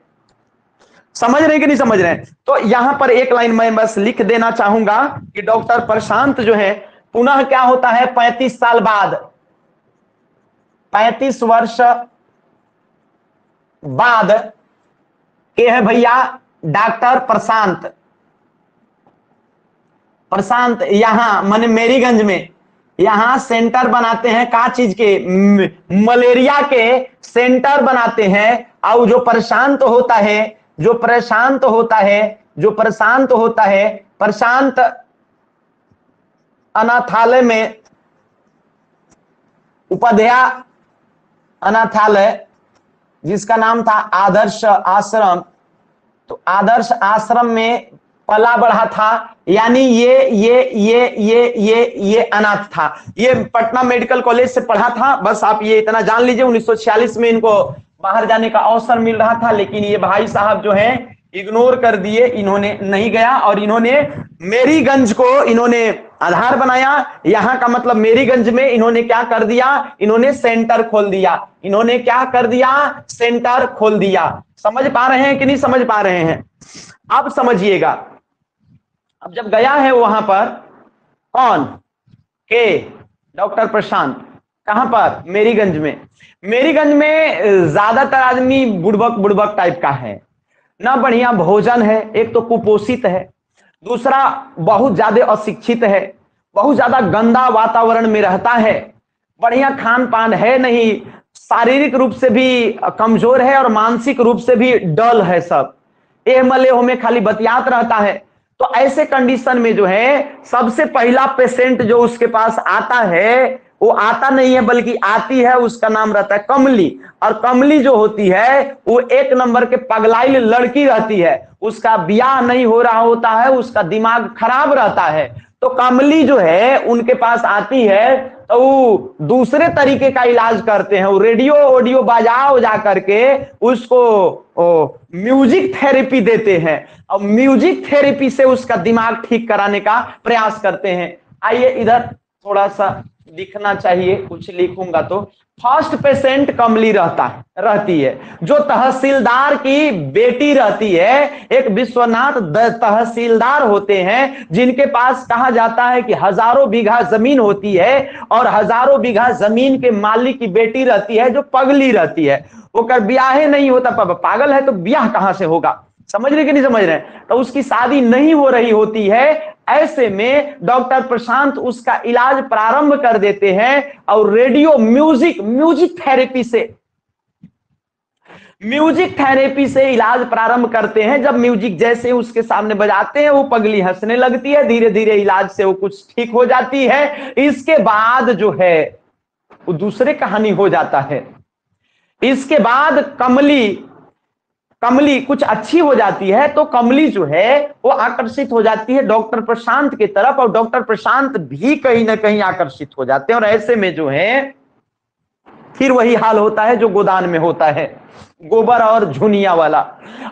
A: समझ रहे कि नहीं समझ रहे? तो यहां पर एक लाइन मैं बस लिख देना चाहूंगा कि डॉक्टर प्रशांत जो है पुनः क्या होता है 35 साल बाद, 35 वर्ष बाद के है भैया डॉक्टर प्रशांत यहां माने मेरीगंज में यहां सेंटर बनाते हैं, का चीज के, मलेरिया के सेंटर बनाते हैं। और जो प्रशांत होता है प्रशांत अनाथालय में, उपाध्याय अनाथालय जिसका नाम था आदर्श आश्रम, तो आदर्श आश्रम में पला बढ़ा था। यानी ये अनाथ था। ये पटना मेडिकल कॉलेज से पढ़ा था, बस आप ये इतना जान लीजिए। 1946 में इनको बाहर जाने का अवसर मिल रहा था, लेकिन ये भाई साहब जो हैं इग्नोर कर दिए, इन्होंने नहीं गया और इन्होंने मेरीगंज को इन्होंने आधार बनाया। यहां का मतलब मेरीगंज में इन्होंने क्या कर दिया, इन्होंने सेंटर खोल दिया। इन्होंने क्या कर दिया, सेंटर खोल दिया। समझ पा रहे हैं कि नहीं समझ पा रहे हैं? अब समझिएगा। अब जब गया है वहां पर कौन के डॉक्टर प्रशांत, कहां पर, मेरीगंज में। मेरीगंज में ज्यादातर आदमी बुड़बक टाइप का है, ना बढ़िया भोजन है, एक तो कुपोषित है, दूसरा बहुत ज्यादा अशिक्षित है, बहुत ज्यादा गंदा वातावरण में रहता है, बढ़िया खान पान है नहीं, शारीरिक रूप से भी कमजोर है और मानसिक रूप से भी डल है। सब एह मले हो में खाली बतियात रहता है। तो ऐसे कंडीशन में जो है सबसे पहला पेशेंट जो उसके पास आता है, वो आता नहीं है बल्कि आती है, उसका नाम रहता है कमली। और कमली जो होती है वो एक नंबर के पगलाई लड़की रहती है, उसका ब्याह नहीं हो रहा होता है, उसका दिमाग खराब रहता है। तो कमली जो है उनके पास आती है तो वो दूसरे तरीके का इलाज करते हैं। वो रेडियो ऑडियो बजा जा करके उसको म्यूजिक थेरेपी देते हैं और म्यूजिक थेरेपी से उसका दिमाग ठीक कराने का प्रयास करते हैं। आइए इधर थोड़ा सा लिखना चाहिए, कुछ लिखूंगा तो। फर्स्ट पेशेंट कमली रहती है, जो तहसीलदार की बेटी रहती है। एक विश्वनाथ तहसीलदार होते हैं जिनके पास कहा जाता है कि हजारों बीघा जमीन होती है, और हजारों बीघा जमीन के मालिक की बेटी रहती है जो पगली रहती है। वो कर ब्याह नहीं होता, पागल है तो ब्याह कहां से होगा, समझ रहे कि नहीं समझ रहे हैं? तो उसकी शादी नहीं हो रही होती है। ऐसे में डॉक्टर प्रशांत उसका इलाज प्रारंभ कर देते हैं, और रेडियो म्यूजिक थेरेपी से इलाज प्रारंभ करते हैं। जब म्यूजिक जैसे उसके सामने बजाते हैं, वो पगली हंसने लगती है, धीरे धीरे इलाज से वो कुछ ठीक हो जाती है। इसके बाद जो है वो दूसरे कहानी हो जाता है। इसके बाद कमली कुछ अच्छी हो जाती है, तो कमली जो है वो आकर्षित हो जाती है डॉक्टर प्रशांत की तरफ, और डॉक्टर प्रशांत भी कहीं ना कहीं आकर्षित हो जाते हैं। और ऐसे में जो है फिर वही हाल होता है जो गोदान में होता है, गोबर और झुनिया वाला।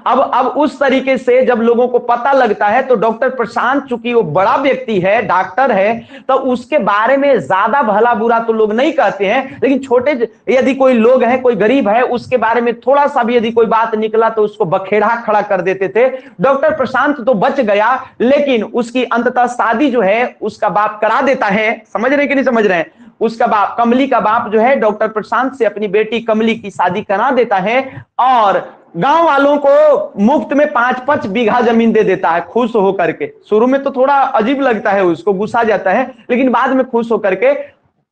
A: अब उस तरीके से जब लोगों को पता लगता है, तो डॉक्टर प्रशांत चूंकि वो बड़ा व्यक्ति है, डॉक्टर है, तो उसके बारे में ज्यादा भला बुरा तो लोग नहीं कहते हैं, लेकिन छोटे यदि कोई लोग है, कोई गरीब है, उसके बारे में थोड़ा सा भी यदि कोई बात निकला तो उसको बखेड़ा खड़ा कर देते थे। डॉक्टर प्रशांत तो बच गया, लेकिन उसकी अंततः शादी जो है उसका बाप करा देता है। समझ रहे कि नहीं समझ रहे हैं? उसका बाप, कमली का बाप जो है, डॉक्टर प्रशांत से अपनी बेटी कमली की शादी करा देता है, और गांव वालों को मुफ्त में 5-5 बीघा जमीन दे देता है, खुश होकर के। शुरू में तो थोड़ा अजीब लगता है, उसको गुस्सा जाता है, लेकिन बाद में खुश होकर के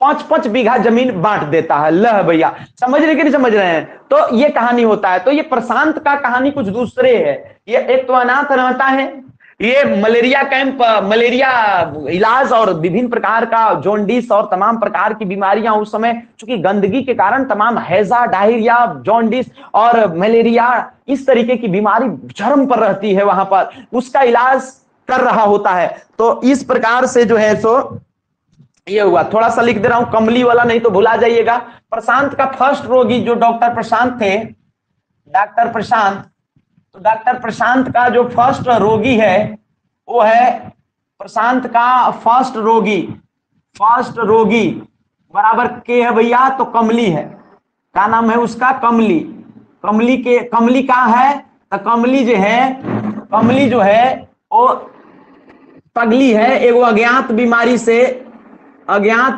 A: 5-5 बीघा जमीन बांट देता है। लह भैया, समझ रहे कि नहीं समझ रहे हैं? तो ये कहानी होता है। तो ये प्रशांत का कहानी कुछ दूसरे है। ये एक तो अनाथ रहता है, ये मलेरिया कैंप, मलेरिया इलाज और विभिन्न प्रकार का जॉन्डिस और तमाम प्रकार की बीमारियां उस समय, चूंकि गंदगी के कारण तमाम हैजा, डायरिया, जॉन्डिस और मलेरिया, इस तरीके की बीमारी चरम पर रहती है वहां पर, उसका इलाज कर रहा होता है। तो इस प्रकार से जो है सो ये हुआ। थोड़ा सा लिख दे रहा हूं, कमली वाला नहीं तो भुला जाइएगा। प्रशांत का फर्स्ट रोगी जो डॉक्टर प्रशांत थे, डॉक्टर प्रशांत, तो डॉक्टर प्रशांत का जो फर्स्ट रोगी है वो है, प्रशांत का फर्स्ट रोगी बराबर के है भैया, तो कमली है। क्या नाम है उसका? कमली। कमली का है, तो कमली जो है वो पगली है, एक अज्ञात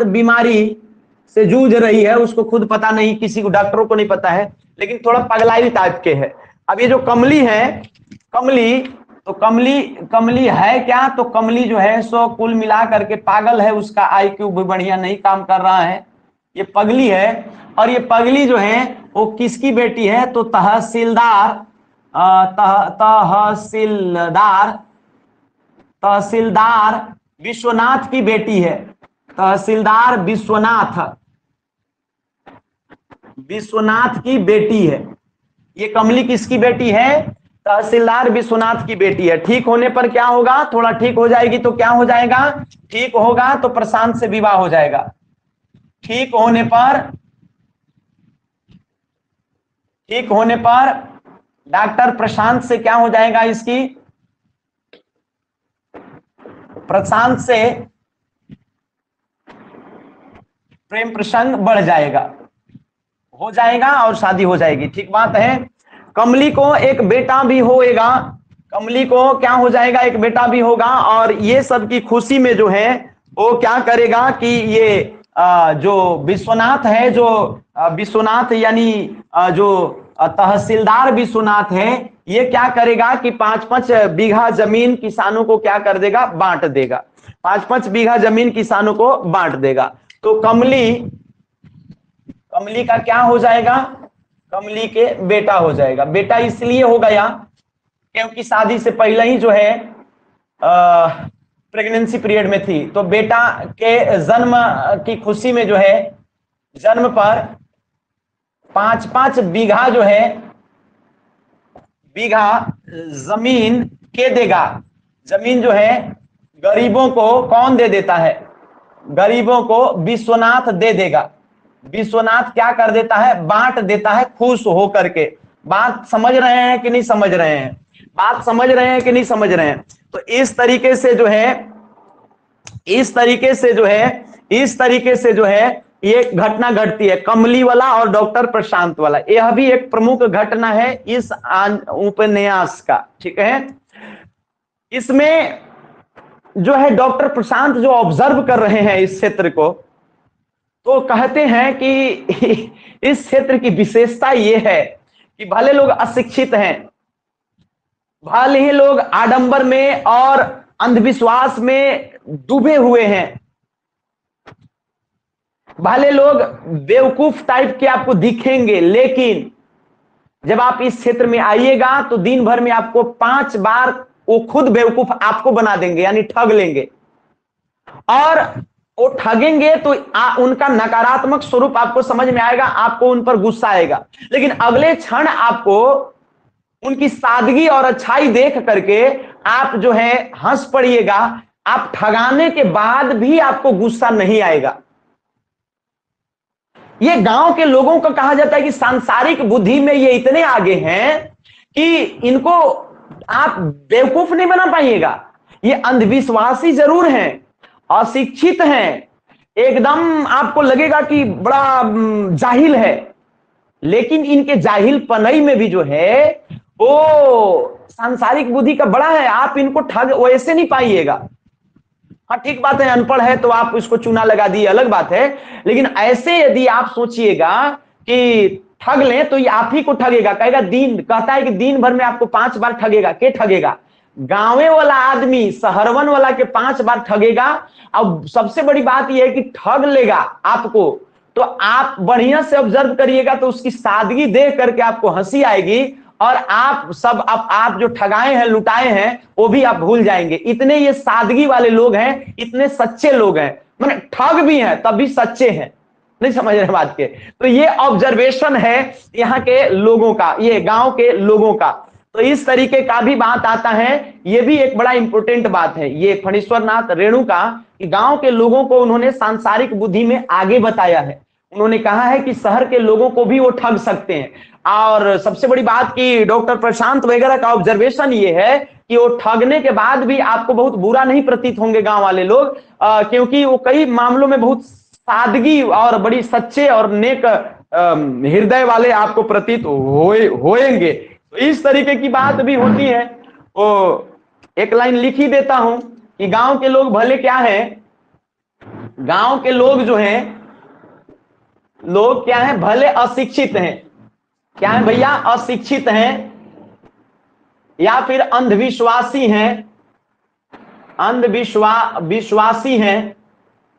A: बीमारी से जूझ रही है। उसको खुद पता नहीं, किसी को, डॉक्टरों को नहीं पता है, लेकिन थोड़ा पगलाई टाइप के है। अब ये जो कमली है, तो कमली है क्या? तो कमली जो है सो कुल मिला करके पागल है, उसका आईक्यू भी बढ़िया नहीं काम कर रहा है, ये पगली है। और ये पगली जो है वो किसकी बेटी है? तो तहसीलदार विश्वनाथ की बेटी है। तहसीलदार विश्वनाथ की बेटी है। ये कमली किसकी बेटी है? तहसीलदार विश्वनाथ की बेटी है। ठीक होने पर क्या होगा? थोड़ा ठीक हो जाएगी तो क्या हो जाएगा? ठीक होगा तो प्रशांत से विवाह हो जाएगा। ठीक होने पर डॉक्टर प्रशांत से क्या हो जाएगा? इसकी प्रशांत से प्रेम प्रसंग बढ़ जाएगा, हो जाएगा, और शादी हो जाएगी। ठीक बात है। कमली को एक बेटा भी होएगा, कमली को क्या हो जाएगा? एक बेटा भी होगा। और ये सब की खुशी में जो है वो क्या करेगा कि ये जो विश्वनाथ है, जो विश्वनाथ यानी जो तहसीलदार विश्वनाथ है, ये क्या करेगा कि 5-5 बीघा जमीन किसानों को क्या कर देगा? बांट देगा। 5-5 बीघा जमीन किसानों को बांट देगा। तो कमली का क्या हो जाएगा? कमली के बेटा हो जाएगा। बेटा इसलिए हो गया क्योंकि शादी से पहले ही जो है प्रेगनेंसी पीरियड में थी। तो बेटा के जन्म की खुशी में जो है, जन्म पर 5-5 बीघा जो है बीघा जमीन के देगा। जमीन जो है गरीबों को कौन दे देता है? गरीबों को विश्वनाथ दे देगा। विश्वनाथ क्या कर देता है? बांट देता है, खुश होकर के। बात समझ रहे हैं कि नहीं समझ रहे हैं? बात समझ रहे हैं कि नहीं समझ रहे हैं? तो इस तरीके से जो है इस तरीके से जो है ये घटना घटती है, कमली वाला और डॉक्टर प्रशांत वाला। यह भी एक प्रमुख घटना है इस उपन्यास का, ठीक है। इसमें जो है डॉक्टर प्रशांत जो ऑब्जर्व कर रहे हैं इस क्षेत्र को, तो कहते हैं कि इस क्षेत्र की विशेषता यह है कि भले लोग अशिक्षित हैं, भले ही लोग आडंबर में और अंधविश्वास में डूबे हुए हैं, भले लोग बेवकूफ टाइप के आपको दिखेंगे, लेकिन जब आप इस क्षेत्र में आइएगा तो दिन भर में आपको 5 बार वो खुद बेवकूफ आपको बना देंगे, यानी ठग लेंगे। और वो ठगेंगे तो उनका नकारात्मक स्वरूप आपको समझ में आएगा, आपको उन पर गुस्सा आएगा, लेकिन अगले क्षण आपको उनकी सादगी और अच्छाई देख करके आप जो है हंस पड़िएगा। आप ठगाने के बाद भी आपको गुस्सा नहीं आएगा। ये गांव के लोगों को कहा जाता है कि सांसारिक बुद्धि में ये इतने आगे हैं कि इनको आप बेवकूफ नहीं बना पाइएगा। ये अंधविश्वासी जरूर हैं, अशिक्षित हैं, एकदम आपको लगेगा कि बड़ा जाहिल है, लेकिन इनके जाहिल पनई में भी जो है वो सांसारिक बुद्धि का बड़ा है। आप इनको ठग वैसे नहीं पाइएगा। हाँ ठीक बात है, अनपढ़ है तो आप इसको चूना लगा दिए, अलग बात है, लेकिन ऐसे यदि आप सोचिएगा कि ठग लें तो ये आप ही को ठगेगा। कहेगा कहता है कि दिन भर में आपको 5 बार ठगेगा। के ठगेगा? गांवे वाला आदमी शहरवन वाला के 5 बार ठगेगा। अब सबसे बड़ी बात यह है कि ठग लेगा आपको, तो आप बढ़िया से ऑब्जर्व करिएगा तो उसकी सादगी देख करके आपको हंसी आएगी, और आप जो ठगाए हैं, लुटाए हैं, वो भी आप भूल जाएंगे। इतने ये सादगी वाले लोग हैं, इतने सच्चे लोग हैं, माने ठग भी हैं तब भी सच्चे हैं। नहीं समझ रहे बात के? तो ये ऑब्जर्वेशन है यहाँ के लोगों का, ये गांव के लोगों का। तो इस तरीके का भी बात आता है, ये भी एक बड़ा इंपॉर्टेंट बात है ये फणीश्वर नाथ रेणु का, कि गांव के लोगों को उन्होंने सांसारिक बुद्धि में आगे बताया है। उन्होंने कहा है कि शहर के लोगों को भी वो ठग सकते हैं। और सबसे बड़ी बात कि डॉक्टर प्रशांत वगैरह का ऑब्जर्वेशन ये है कि वो ठगने के बाद भी आपको बहुत बुरा नहीं प्रतीत होंगे गांव वाले लोग, क्योंकि वो कई मामलों में बहुत सादगी और बड़ी सच्चे और नेक हृदय वाले आपको प्रतीत होएंगे। तो इस तरीके की बात भी होती है। वो एक लाइन लिख ही देता हूं कि गांव के लोग भले क्या है, गांव के लोग जो हैं, लोग क्या है, भले अशिक्षित हैं। क्या है भैया? अशिक्षित हैं या फिर अंधविश्वासी हैं,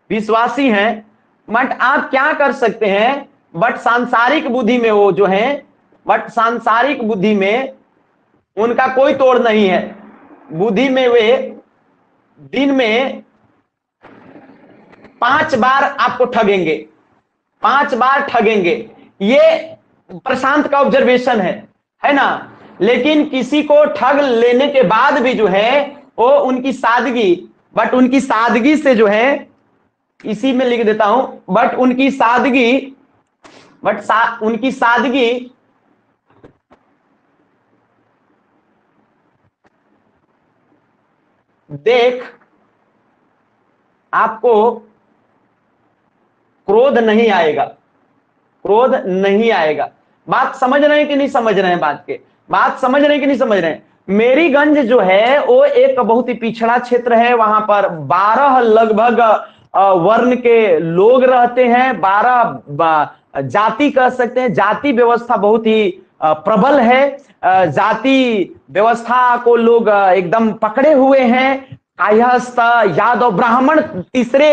A: विश्वासी हैं, बट आप क्या कर सकते हैं, बट सांसारिक बुद्धि में वो जो है, बट सांसारिक बुद्धि में उनका कोई तोड़ नहीं है। बुद्धि में वे दिन में 5 बार आपको ठगेंगे, 5 बार ठगेंगे। ये प्रशांत का ऑब्जर्वेशन है ना। लेकिन किसी को ठग लेने के बाद भी जो है वो उनकी सादगी, बट उनकी सादगी से जो है, इसी में लिख देता हूं, बट उनकी सादगी देख आपको क्रोध नहीं आएगा, क्रोध नहीं आएगा। बात समझ रहे हैं कि नहीं समझ रहे हैं? बात समझ रहे हैं कि नहीं समझ रहे हैं? मेरीगंज जो है वो एक बहुत ही पिछड़ा क्षेत्र है। वहां पर 12 लगभग वर्ण के लोग रहते हैं, 12 जाति कह सकते हैं। जाति व्यवस्था बहुत ही प्रबल है। जाति व्यवस्था को लोग एकदम पकड़े हुए हैं। कायस्थ यादव ब्राह्मण तीसरे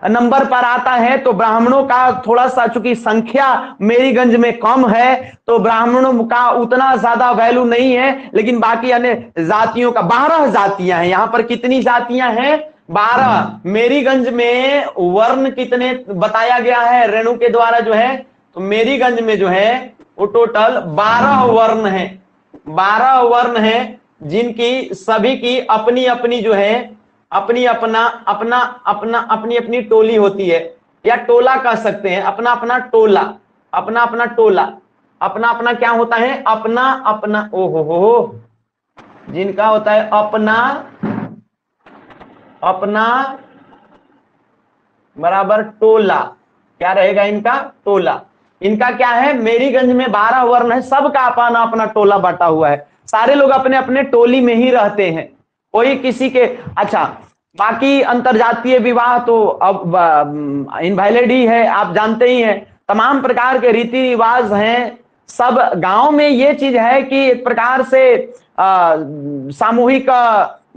A: नंबर पर आता है। तो ब्राह्मणों का थोड़ा सा, चूंकि संख्या मेरीगंज में कम है, तो ब्राह्मणों का उतना ज्यादा वैल्यू नहीं है, लेकिन बाकी अन्य जातियों का 12 जातियां हैं। यहां पर कितनी जातियां हैं? 12। मेरीगंज में वर्ण कितने बताया गया है रेणु के द्वारा जो है? तो मेरीगंज में जो है वो टोटल 12 वर्ण है। 12 वर्ण है, जिनकी सभी की अपनी अपनी जो है, अपनी अपनी टोली होती है, या टोला कह सकते हैं। अपना अपना टोला, अपना अपना क्या होता है? अपना अपना, ओहो, जिनका होता है अपना बराबर टोला। क्या रहेगा इनका? टोला। इनका क्या है? मेरीगंज में 12 वर्ण है, सबका अपना अपना टोला बटा हुआ है, सारे लोग अपने अपने टोली में ही रहते हैं, कोई किसी के। अच्छा, बाकी अंतरजातीय विवाह तो अब इनवैलिड ही है, आप जानते ही हैं। तमाम प्रकार के रीति रिवाज हैं सब। गांव में ये चीज है कि एक प्रकार से सामूहिक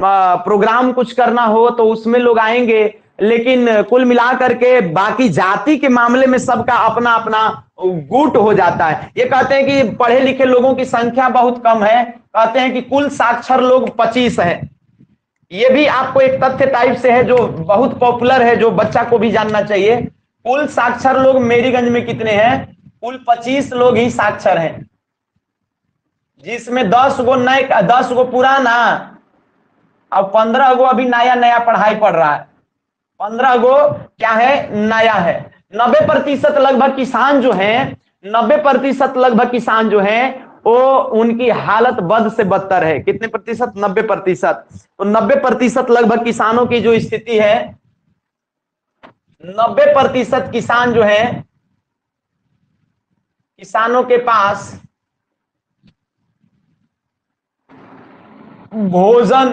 A: प्रोग्राम कुछ करना हो तो उसमें लोग आएंगे, लेकिन कुल मिलाकर के बाकी जाति के मामले में सबका अपना अपना गुट हो जाता है। ये कहते हैं कि पढ़े लिखे लोगों की संख्या बहुत कम है, कहते हैं कि कुल साक्षर लोग 25 है। ये भी आपको एक तथ्य टाइप से है जो बहुत पॉपुलर है, जो बच्चा को भी जानना चाहिए। कुल साक्षर लोग मेरीगंज में कितने हैं? कुल 25 लोग ही साक्षर हैं, जिसमें 10 गो नए, 10 गो पुराना और 15 गो अभी नया नया पढ़ाई पढ़ रहा है, 15 गो क्या है? नया है। 90% लगभग किसान जो हैं, 90% लगभग किसान जो हैं वो उनकी हालत बद से बदतर है। कितने प्रतिशत? 90%। तो 90% लगभग किसानों की जो स्थिति है, 90% किसान जो है, किसानों के पास भोजन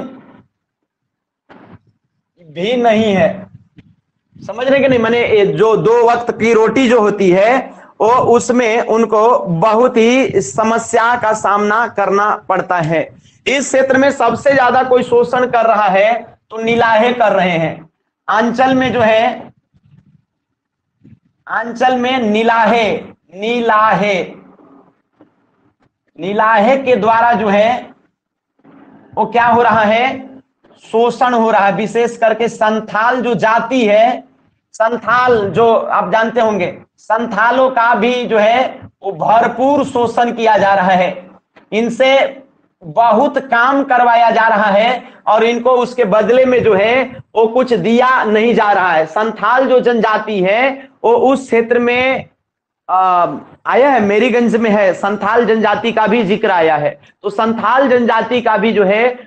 A: भी नहीं है। समझ रहे कि नहीं? मैंने जो 2 वक्त की रोटी जो होती है वो उसमें उनको बहुत ही समस्या का सामना करना पड़ता है। इस क्षेत्र में सबसे ज्यादा कोई शोषण कर रहा है तो नीलाहे कर रहे हैं। अंचल में जो है, अंचल में नीलाहे, नीलाहे, नीलाहे के द्वारा जो है वो क्या हो रहा है? शोषण हो रहा है। विशेष करके संथाल जो जाति है, संथाल जो आप जानते होंगे, संथालों का भी जो है वो भरपूर शोषण किया जा रहा है। इनसे बहुत काम करवाया जा रहा है और इनको उसके बदले में जो है वो कुछ दिया नहीं जा रहा है। संथाल जो जनजाति है वो उस क्षेत्र में आया है, मेरीगंज में है, संथाल जनजाति का भी जिक्र आया है। तो संथाल जनजाति का भी जो है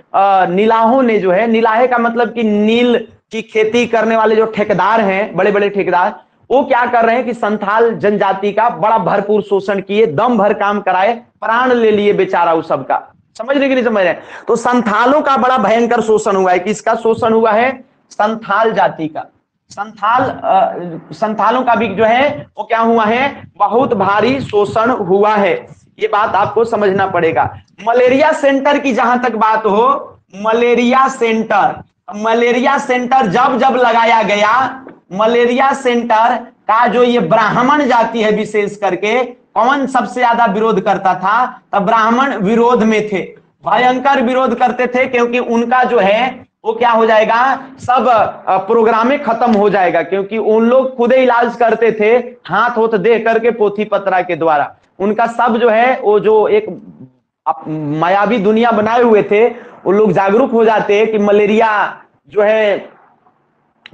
A: नीलाहों ने जो है, नीलाहे का मतलब कि नील की खेती करने वाले जो ठेकेदार हैं, बड़े बड़े ठेकेदार, वो क्या कर रहे हैं कि संथाल जनजाति का बड़ा भरपूर शोषण किए, दम भर काम कराए, प्राण ले लिए बेचारा उस सबका। समझ रहे कि नहीं समझ रहे? तो संथालों का बड़ा भयंकर शोषण हुआ है। किसका शोषण हुआ है? संथाल जाति का। संथालों का भी जो है वो क्या हुआ है? बहुत भारी शोषण हुआ है। ये बात आपको समझना पड़ेगा। मलेरिया सेंटर की जहां तक बात हो, मलेरिया सेंटर, मलेरिया सेंटर जब जब लगाया गया, मलेरिया सेंटर का जो ये ब्राह्मण जाति है विशेष करके, कौन सबसे ज्यादा विरोध करता था? तब ब्राह्मण विरोध में थे, भयंकर विरोध करते थे, क्योंकि उनका जो है वो क्या हो जाएगा? सब प्रोग्रामे खत्म हो जाएगा, क्योंकि उन लोग खुद इलाज करते थे हाथ होत दे करके पोथी पत्रा के द्वारा। उनका सब जो है वो जो एक मायावी दुनिया बनाए हुए थे, वो लोग जागरूक हो जाते कि मलेरिया जो है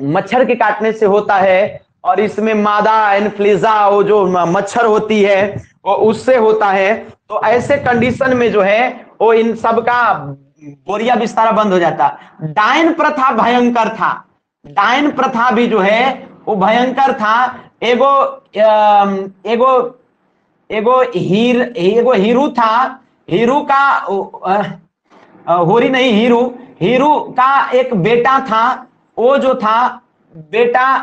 A: मच्छर के काटने से होता है और इसमें मादा इन्फ्लुएंजा वो जो मच्छर होती है वो उससे होता है। तो ऐसे कंडीशन में जो है वो इन सब का बोरिया बिस्तारा बंद हो जाता। डायन प्रथा भयंकर था, डायन प्रथा भी जो है वो भयंकर था। एगो एगो एगो हीरू था, हीरू का होरी नहीं, हीरू का एक बेटा था। वो जो था बेटा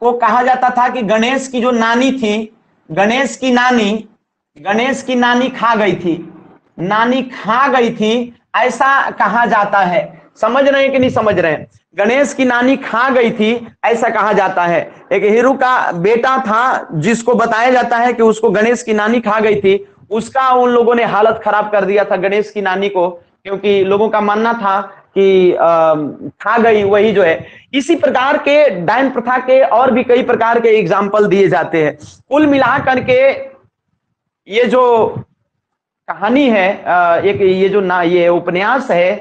A: को कहा जाता था कि गणेश की जो नानी थी, गणेश की नानी खा गई थी, नानी खा गई थी, ऐसा कहा जाता है। समझ रहे हैं कि नहीं समझ रहे हैं? गणेश की नानी खा गई थी ऐसा कहा जाता है। एक हीरू का बेटा था जिसको बताया जाता है कि उसको गणेश की नानी खा गई थी, उसका उन लोगों ने हालत खराब कर दिया था गणेश की नानी को, क्योंकि लोगों का मानना था कि खा गई वही जो है। इसी प्रकार के डायन प्रथा के और भी कई प्रकार के एग्जाम्पल दिए जाते हैं। कुल मिलाकर के ये जो कहानी है, एक ये जो ना ये उपन्यास है,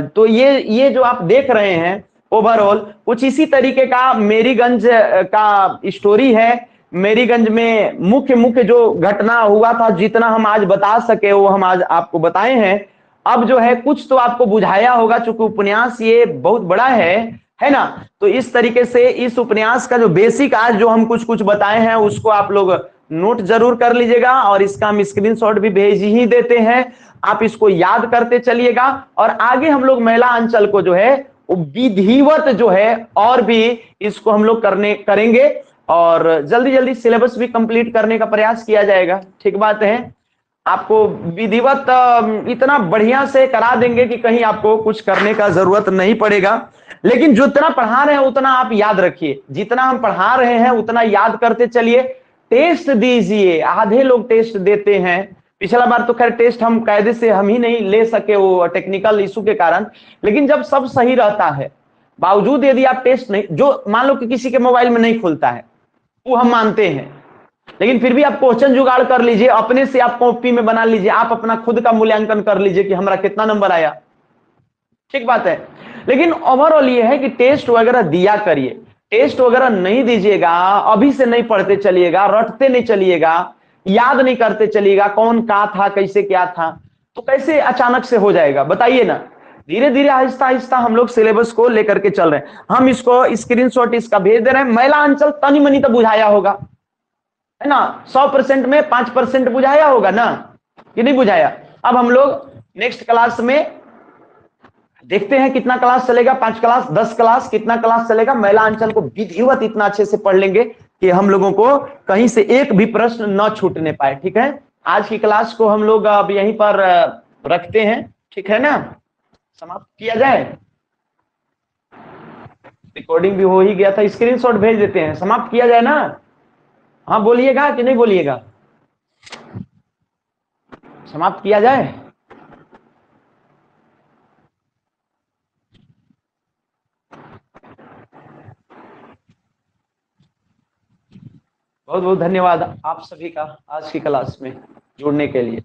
A: तो ये जो आप देख रहे हैं ओवरऑल कुछ इसी तरीके का मेरीगंज का स्टोरी है। मेरीगंज में मुख्य जो घटना हुआ था, जितना हम आज बता सके वो हम आज आपको बताए हैं। अब जो है कुछ तो आपको बुझाया होगा, चूंकि उपन्यास ये बहुत बड़ा है, है ना। तो इस तरीके से इस उपन्यास का जो बेसिक आज जो हम कुछ कुछ बताए हैं उसको आप लोग नोट जरूर कर लीजिएगा, और इसका हम स्क्रीनशॉट भी भेज ही देते हैं। आप इसको याद करते चलिएगा, और आगे हम लोग महिला अंचल को जो है वो विधिवत जो है और भी इसको हम लोग करेंगे, और जल्दी जल्दी सिलेबस भी कंप्लीट करने का प्रयास किया जाएगा। ठीक बात है, आपको विधिवत इतना बढ़िया से करा देंगे कि कहीं आपको कुछ करने का जरूरत नहीं पड़ेगा। लेकिन जितना पढ़ा रहे हैं उतना आप याद रखिए, जितना हम पढ़ा रहे हैं उतना याद करते चलिए। टेस्ट दीजिए, आधे लोग टेस्ट देते हैं। पिछला बार तो खैर टेस्ट हम कायदे से हम ही नहीं ले सके वो टेक्निकल इशू के कारण, लेकिन जब सब सही रहता है बावजूद यदि आप टेस्ट नहीं, जो मान लो कि किसी के मोबाइल में नहीं खुलता है वो हम मानते हैं, लेकिन फिर भी आप क्वेश्चन जुगाड़ कर लीजिए, अपने से आप कॉपी में बना लीजिए, आप अपना खुद का मूल्यांकन कर लीजिए कि हमारा कितना नंबर आया। ठीक बात है। लेकिन ओवरऑल ये है कि टेस्ट वगैरह दिया करिए, टेस्ट वगैरह नहीं दीजिएगा, अभी से नहीं पढ़ते चलिएगा, रटते नहीं चलिएगा, याद नहीं करते चलिएगा कौन का था कैसे क्या था, तो कैसे अचानक से हो जाएगा बताइए ना। धीरे धीरे आहिस्ता आहिस्ता हम लोग सिलेबस को लेकर के चल रहे हैं। हम इसको स्क्रीनशॉट इसका भेज दे रहे हैं। महिला अंचल तनी मनी तो बुझाया होगा, है ना, 100% में 5% बुझाया होगा ना, कि नहीं बुझाया। अब हम लोग नेक्स्ट क्लास में देखते हैं कितना क्लास चलेगा, 5 क्लास 10 क्लास कितना क्लास चलेगा। महिला अंचल को विधिवत इतना अच्छे से पढ़ लेंगे कि हम लोगों को कहीं से एक भी प्रश्न न छूटने पाए। ठीक है, आज की क्लास को हम लोग अब यहीं पर रखते हैं, ठीक है ना, समाप्त किया जाए। रिकॉर्डिंग भी हो ही गया था, स्क्रीनशॉट भेज देते हैं, समाप्त किया जाए ना। हाँ बोलिएगा कि नहीं बोलिएगा, समाप्त किया जाए। बहुत बहुत धन्यवाद आप सभी का आज की क्लास में जुड़ने के लिए।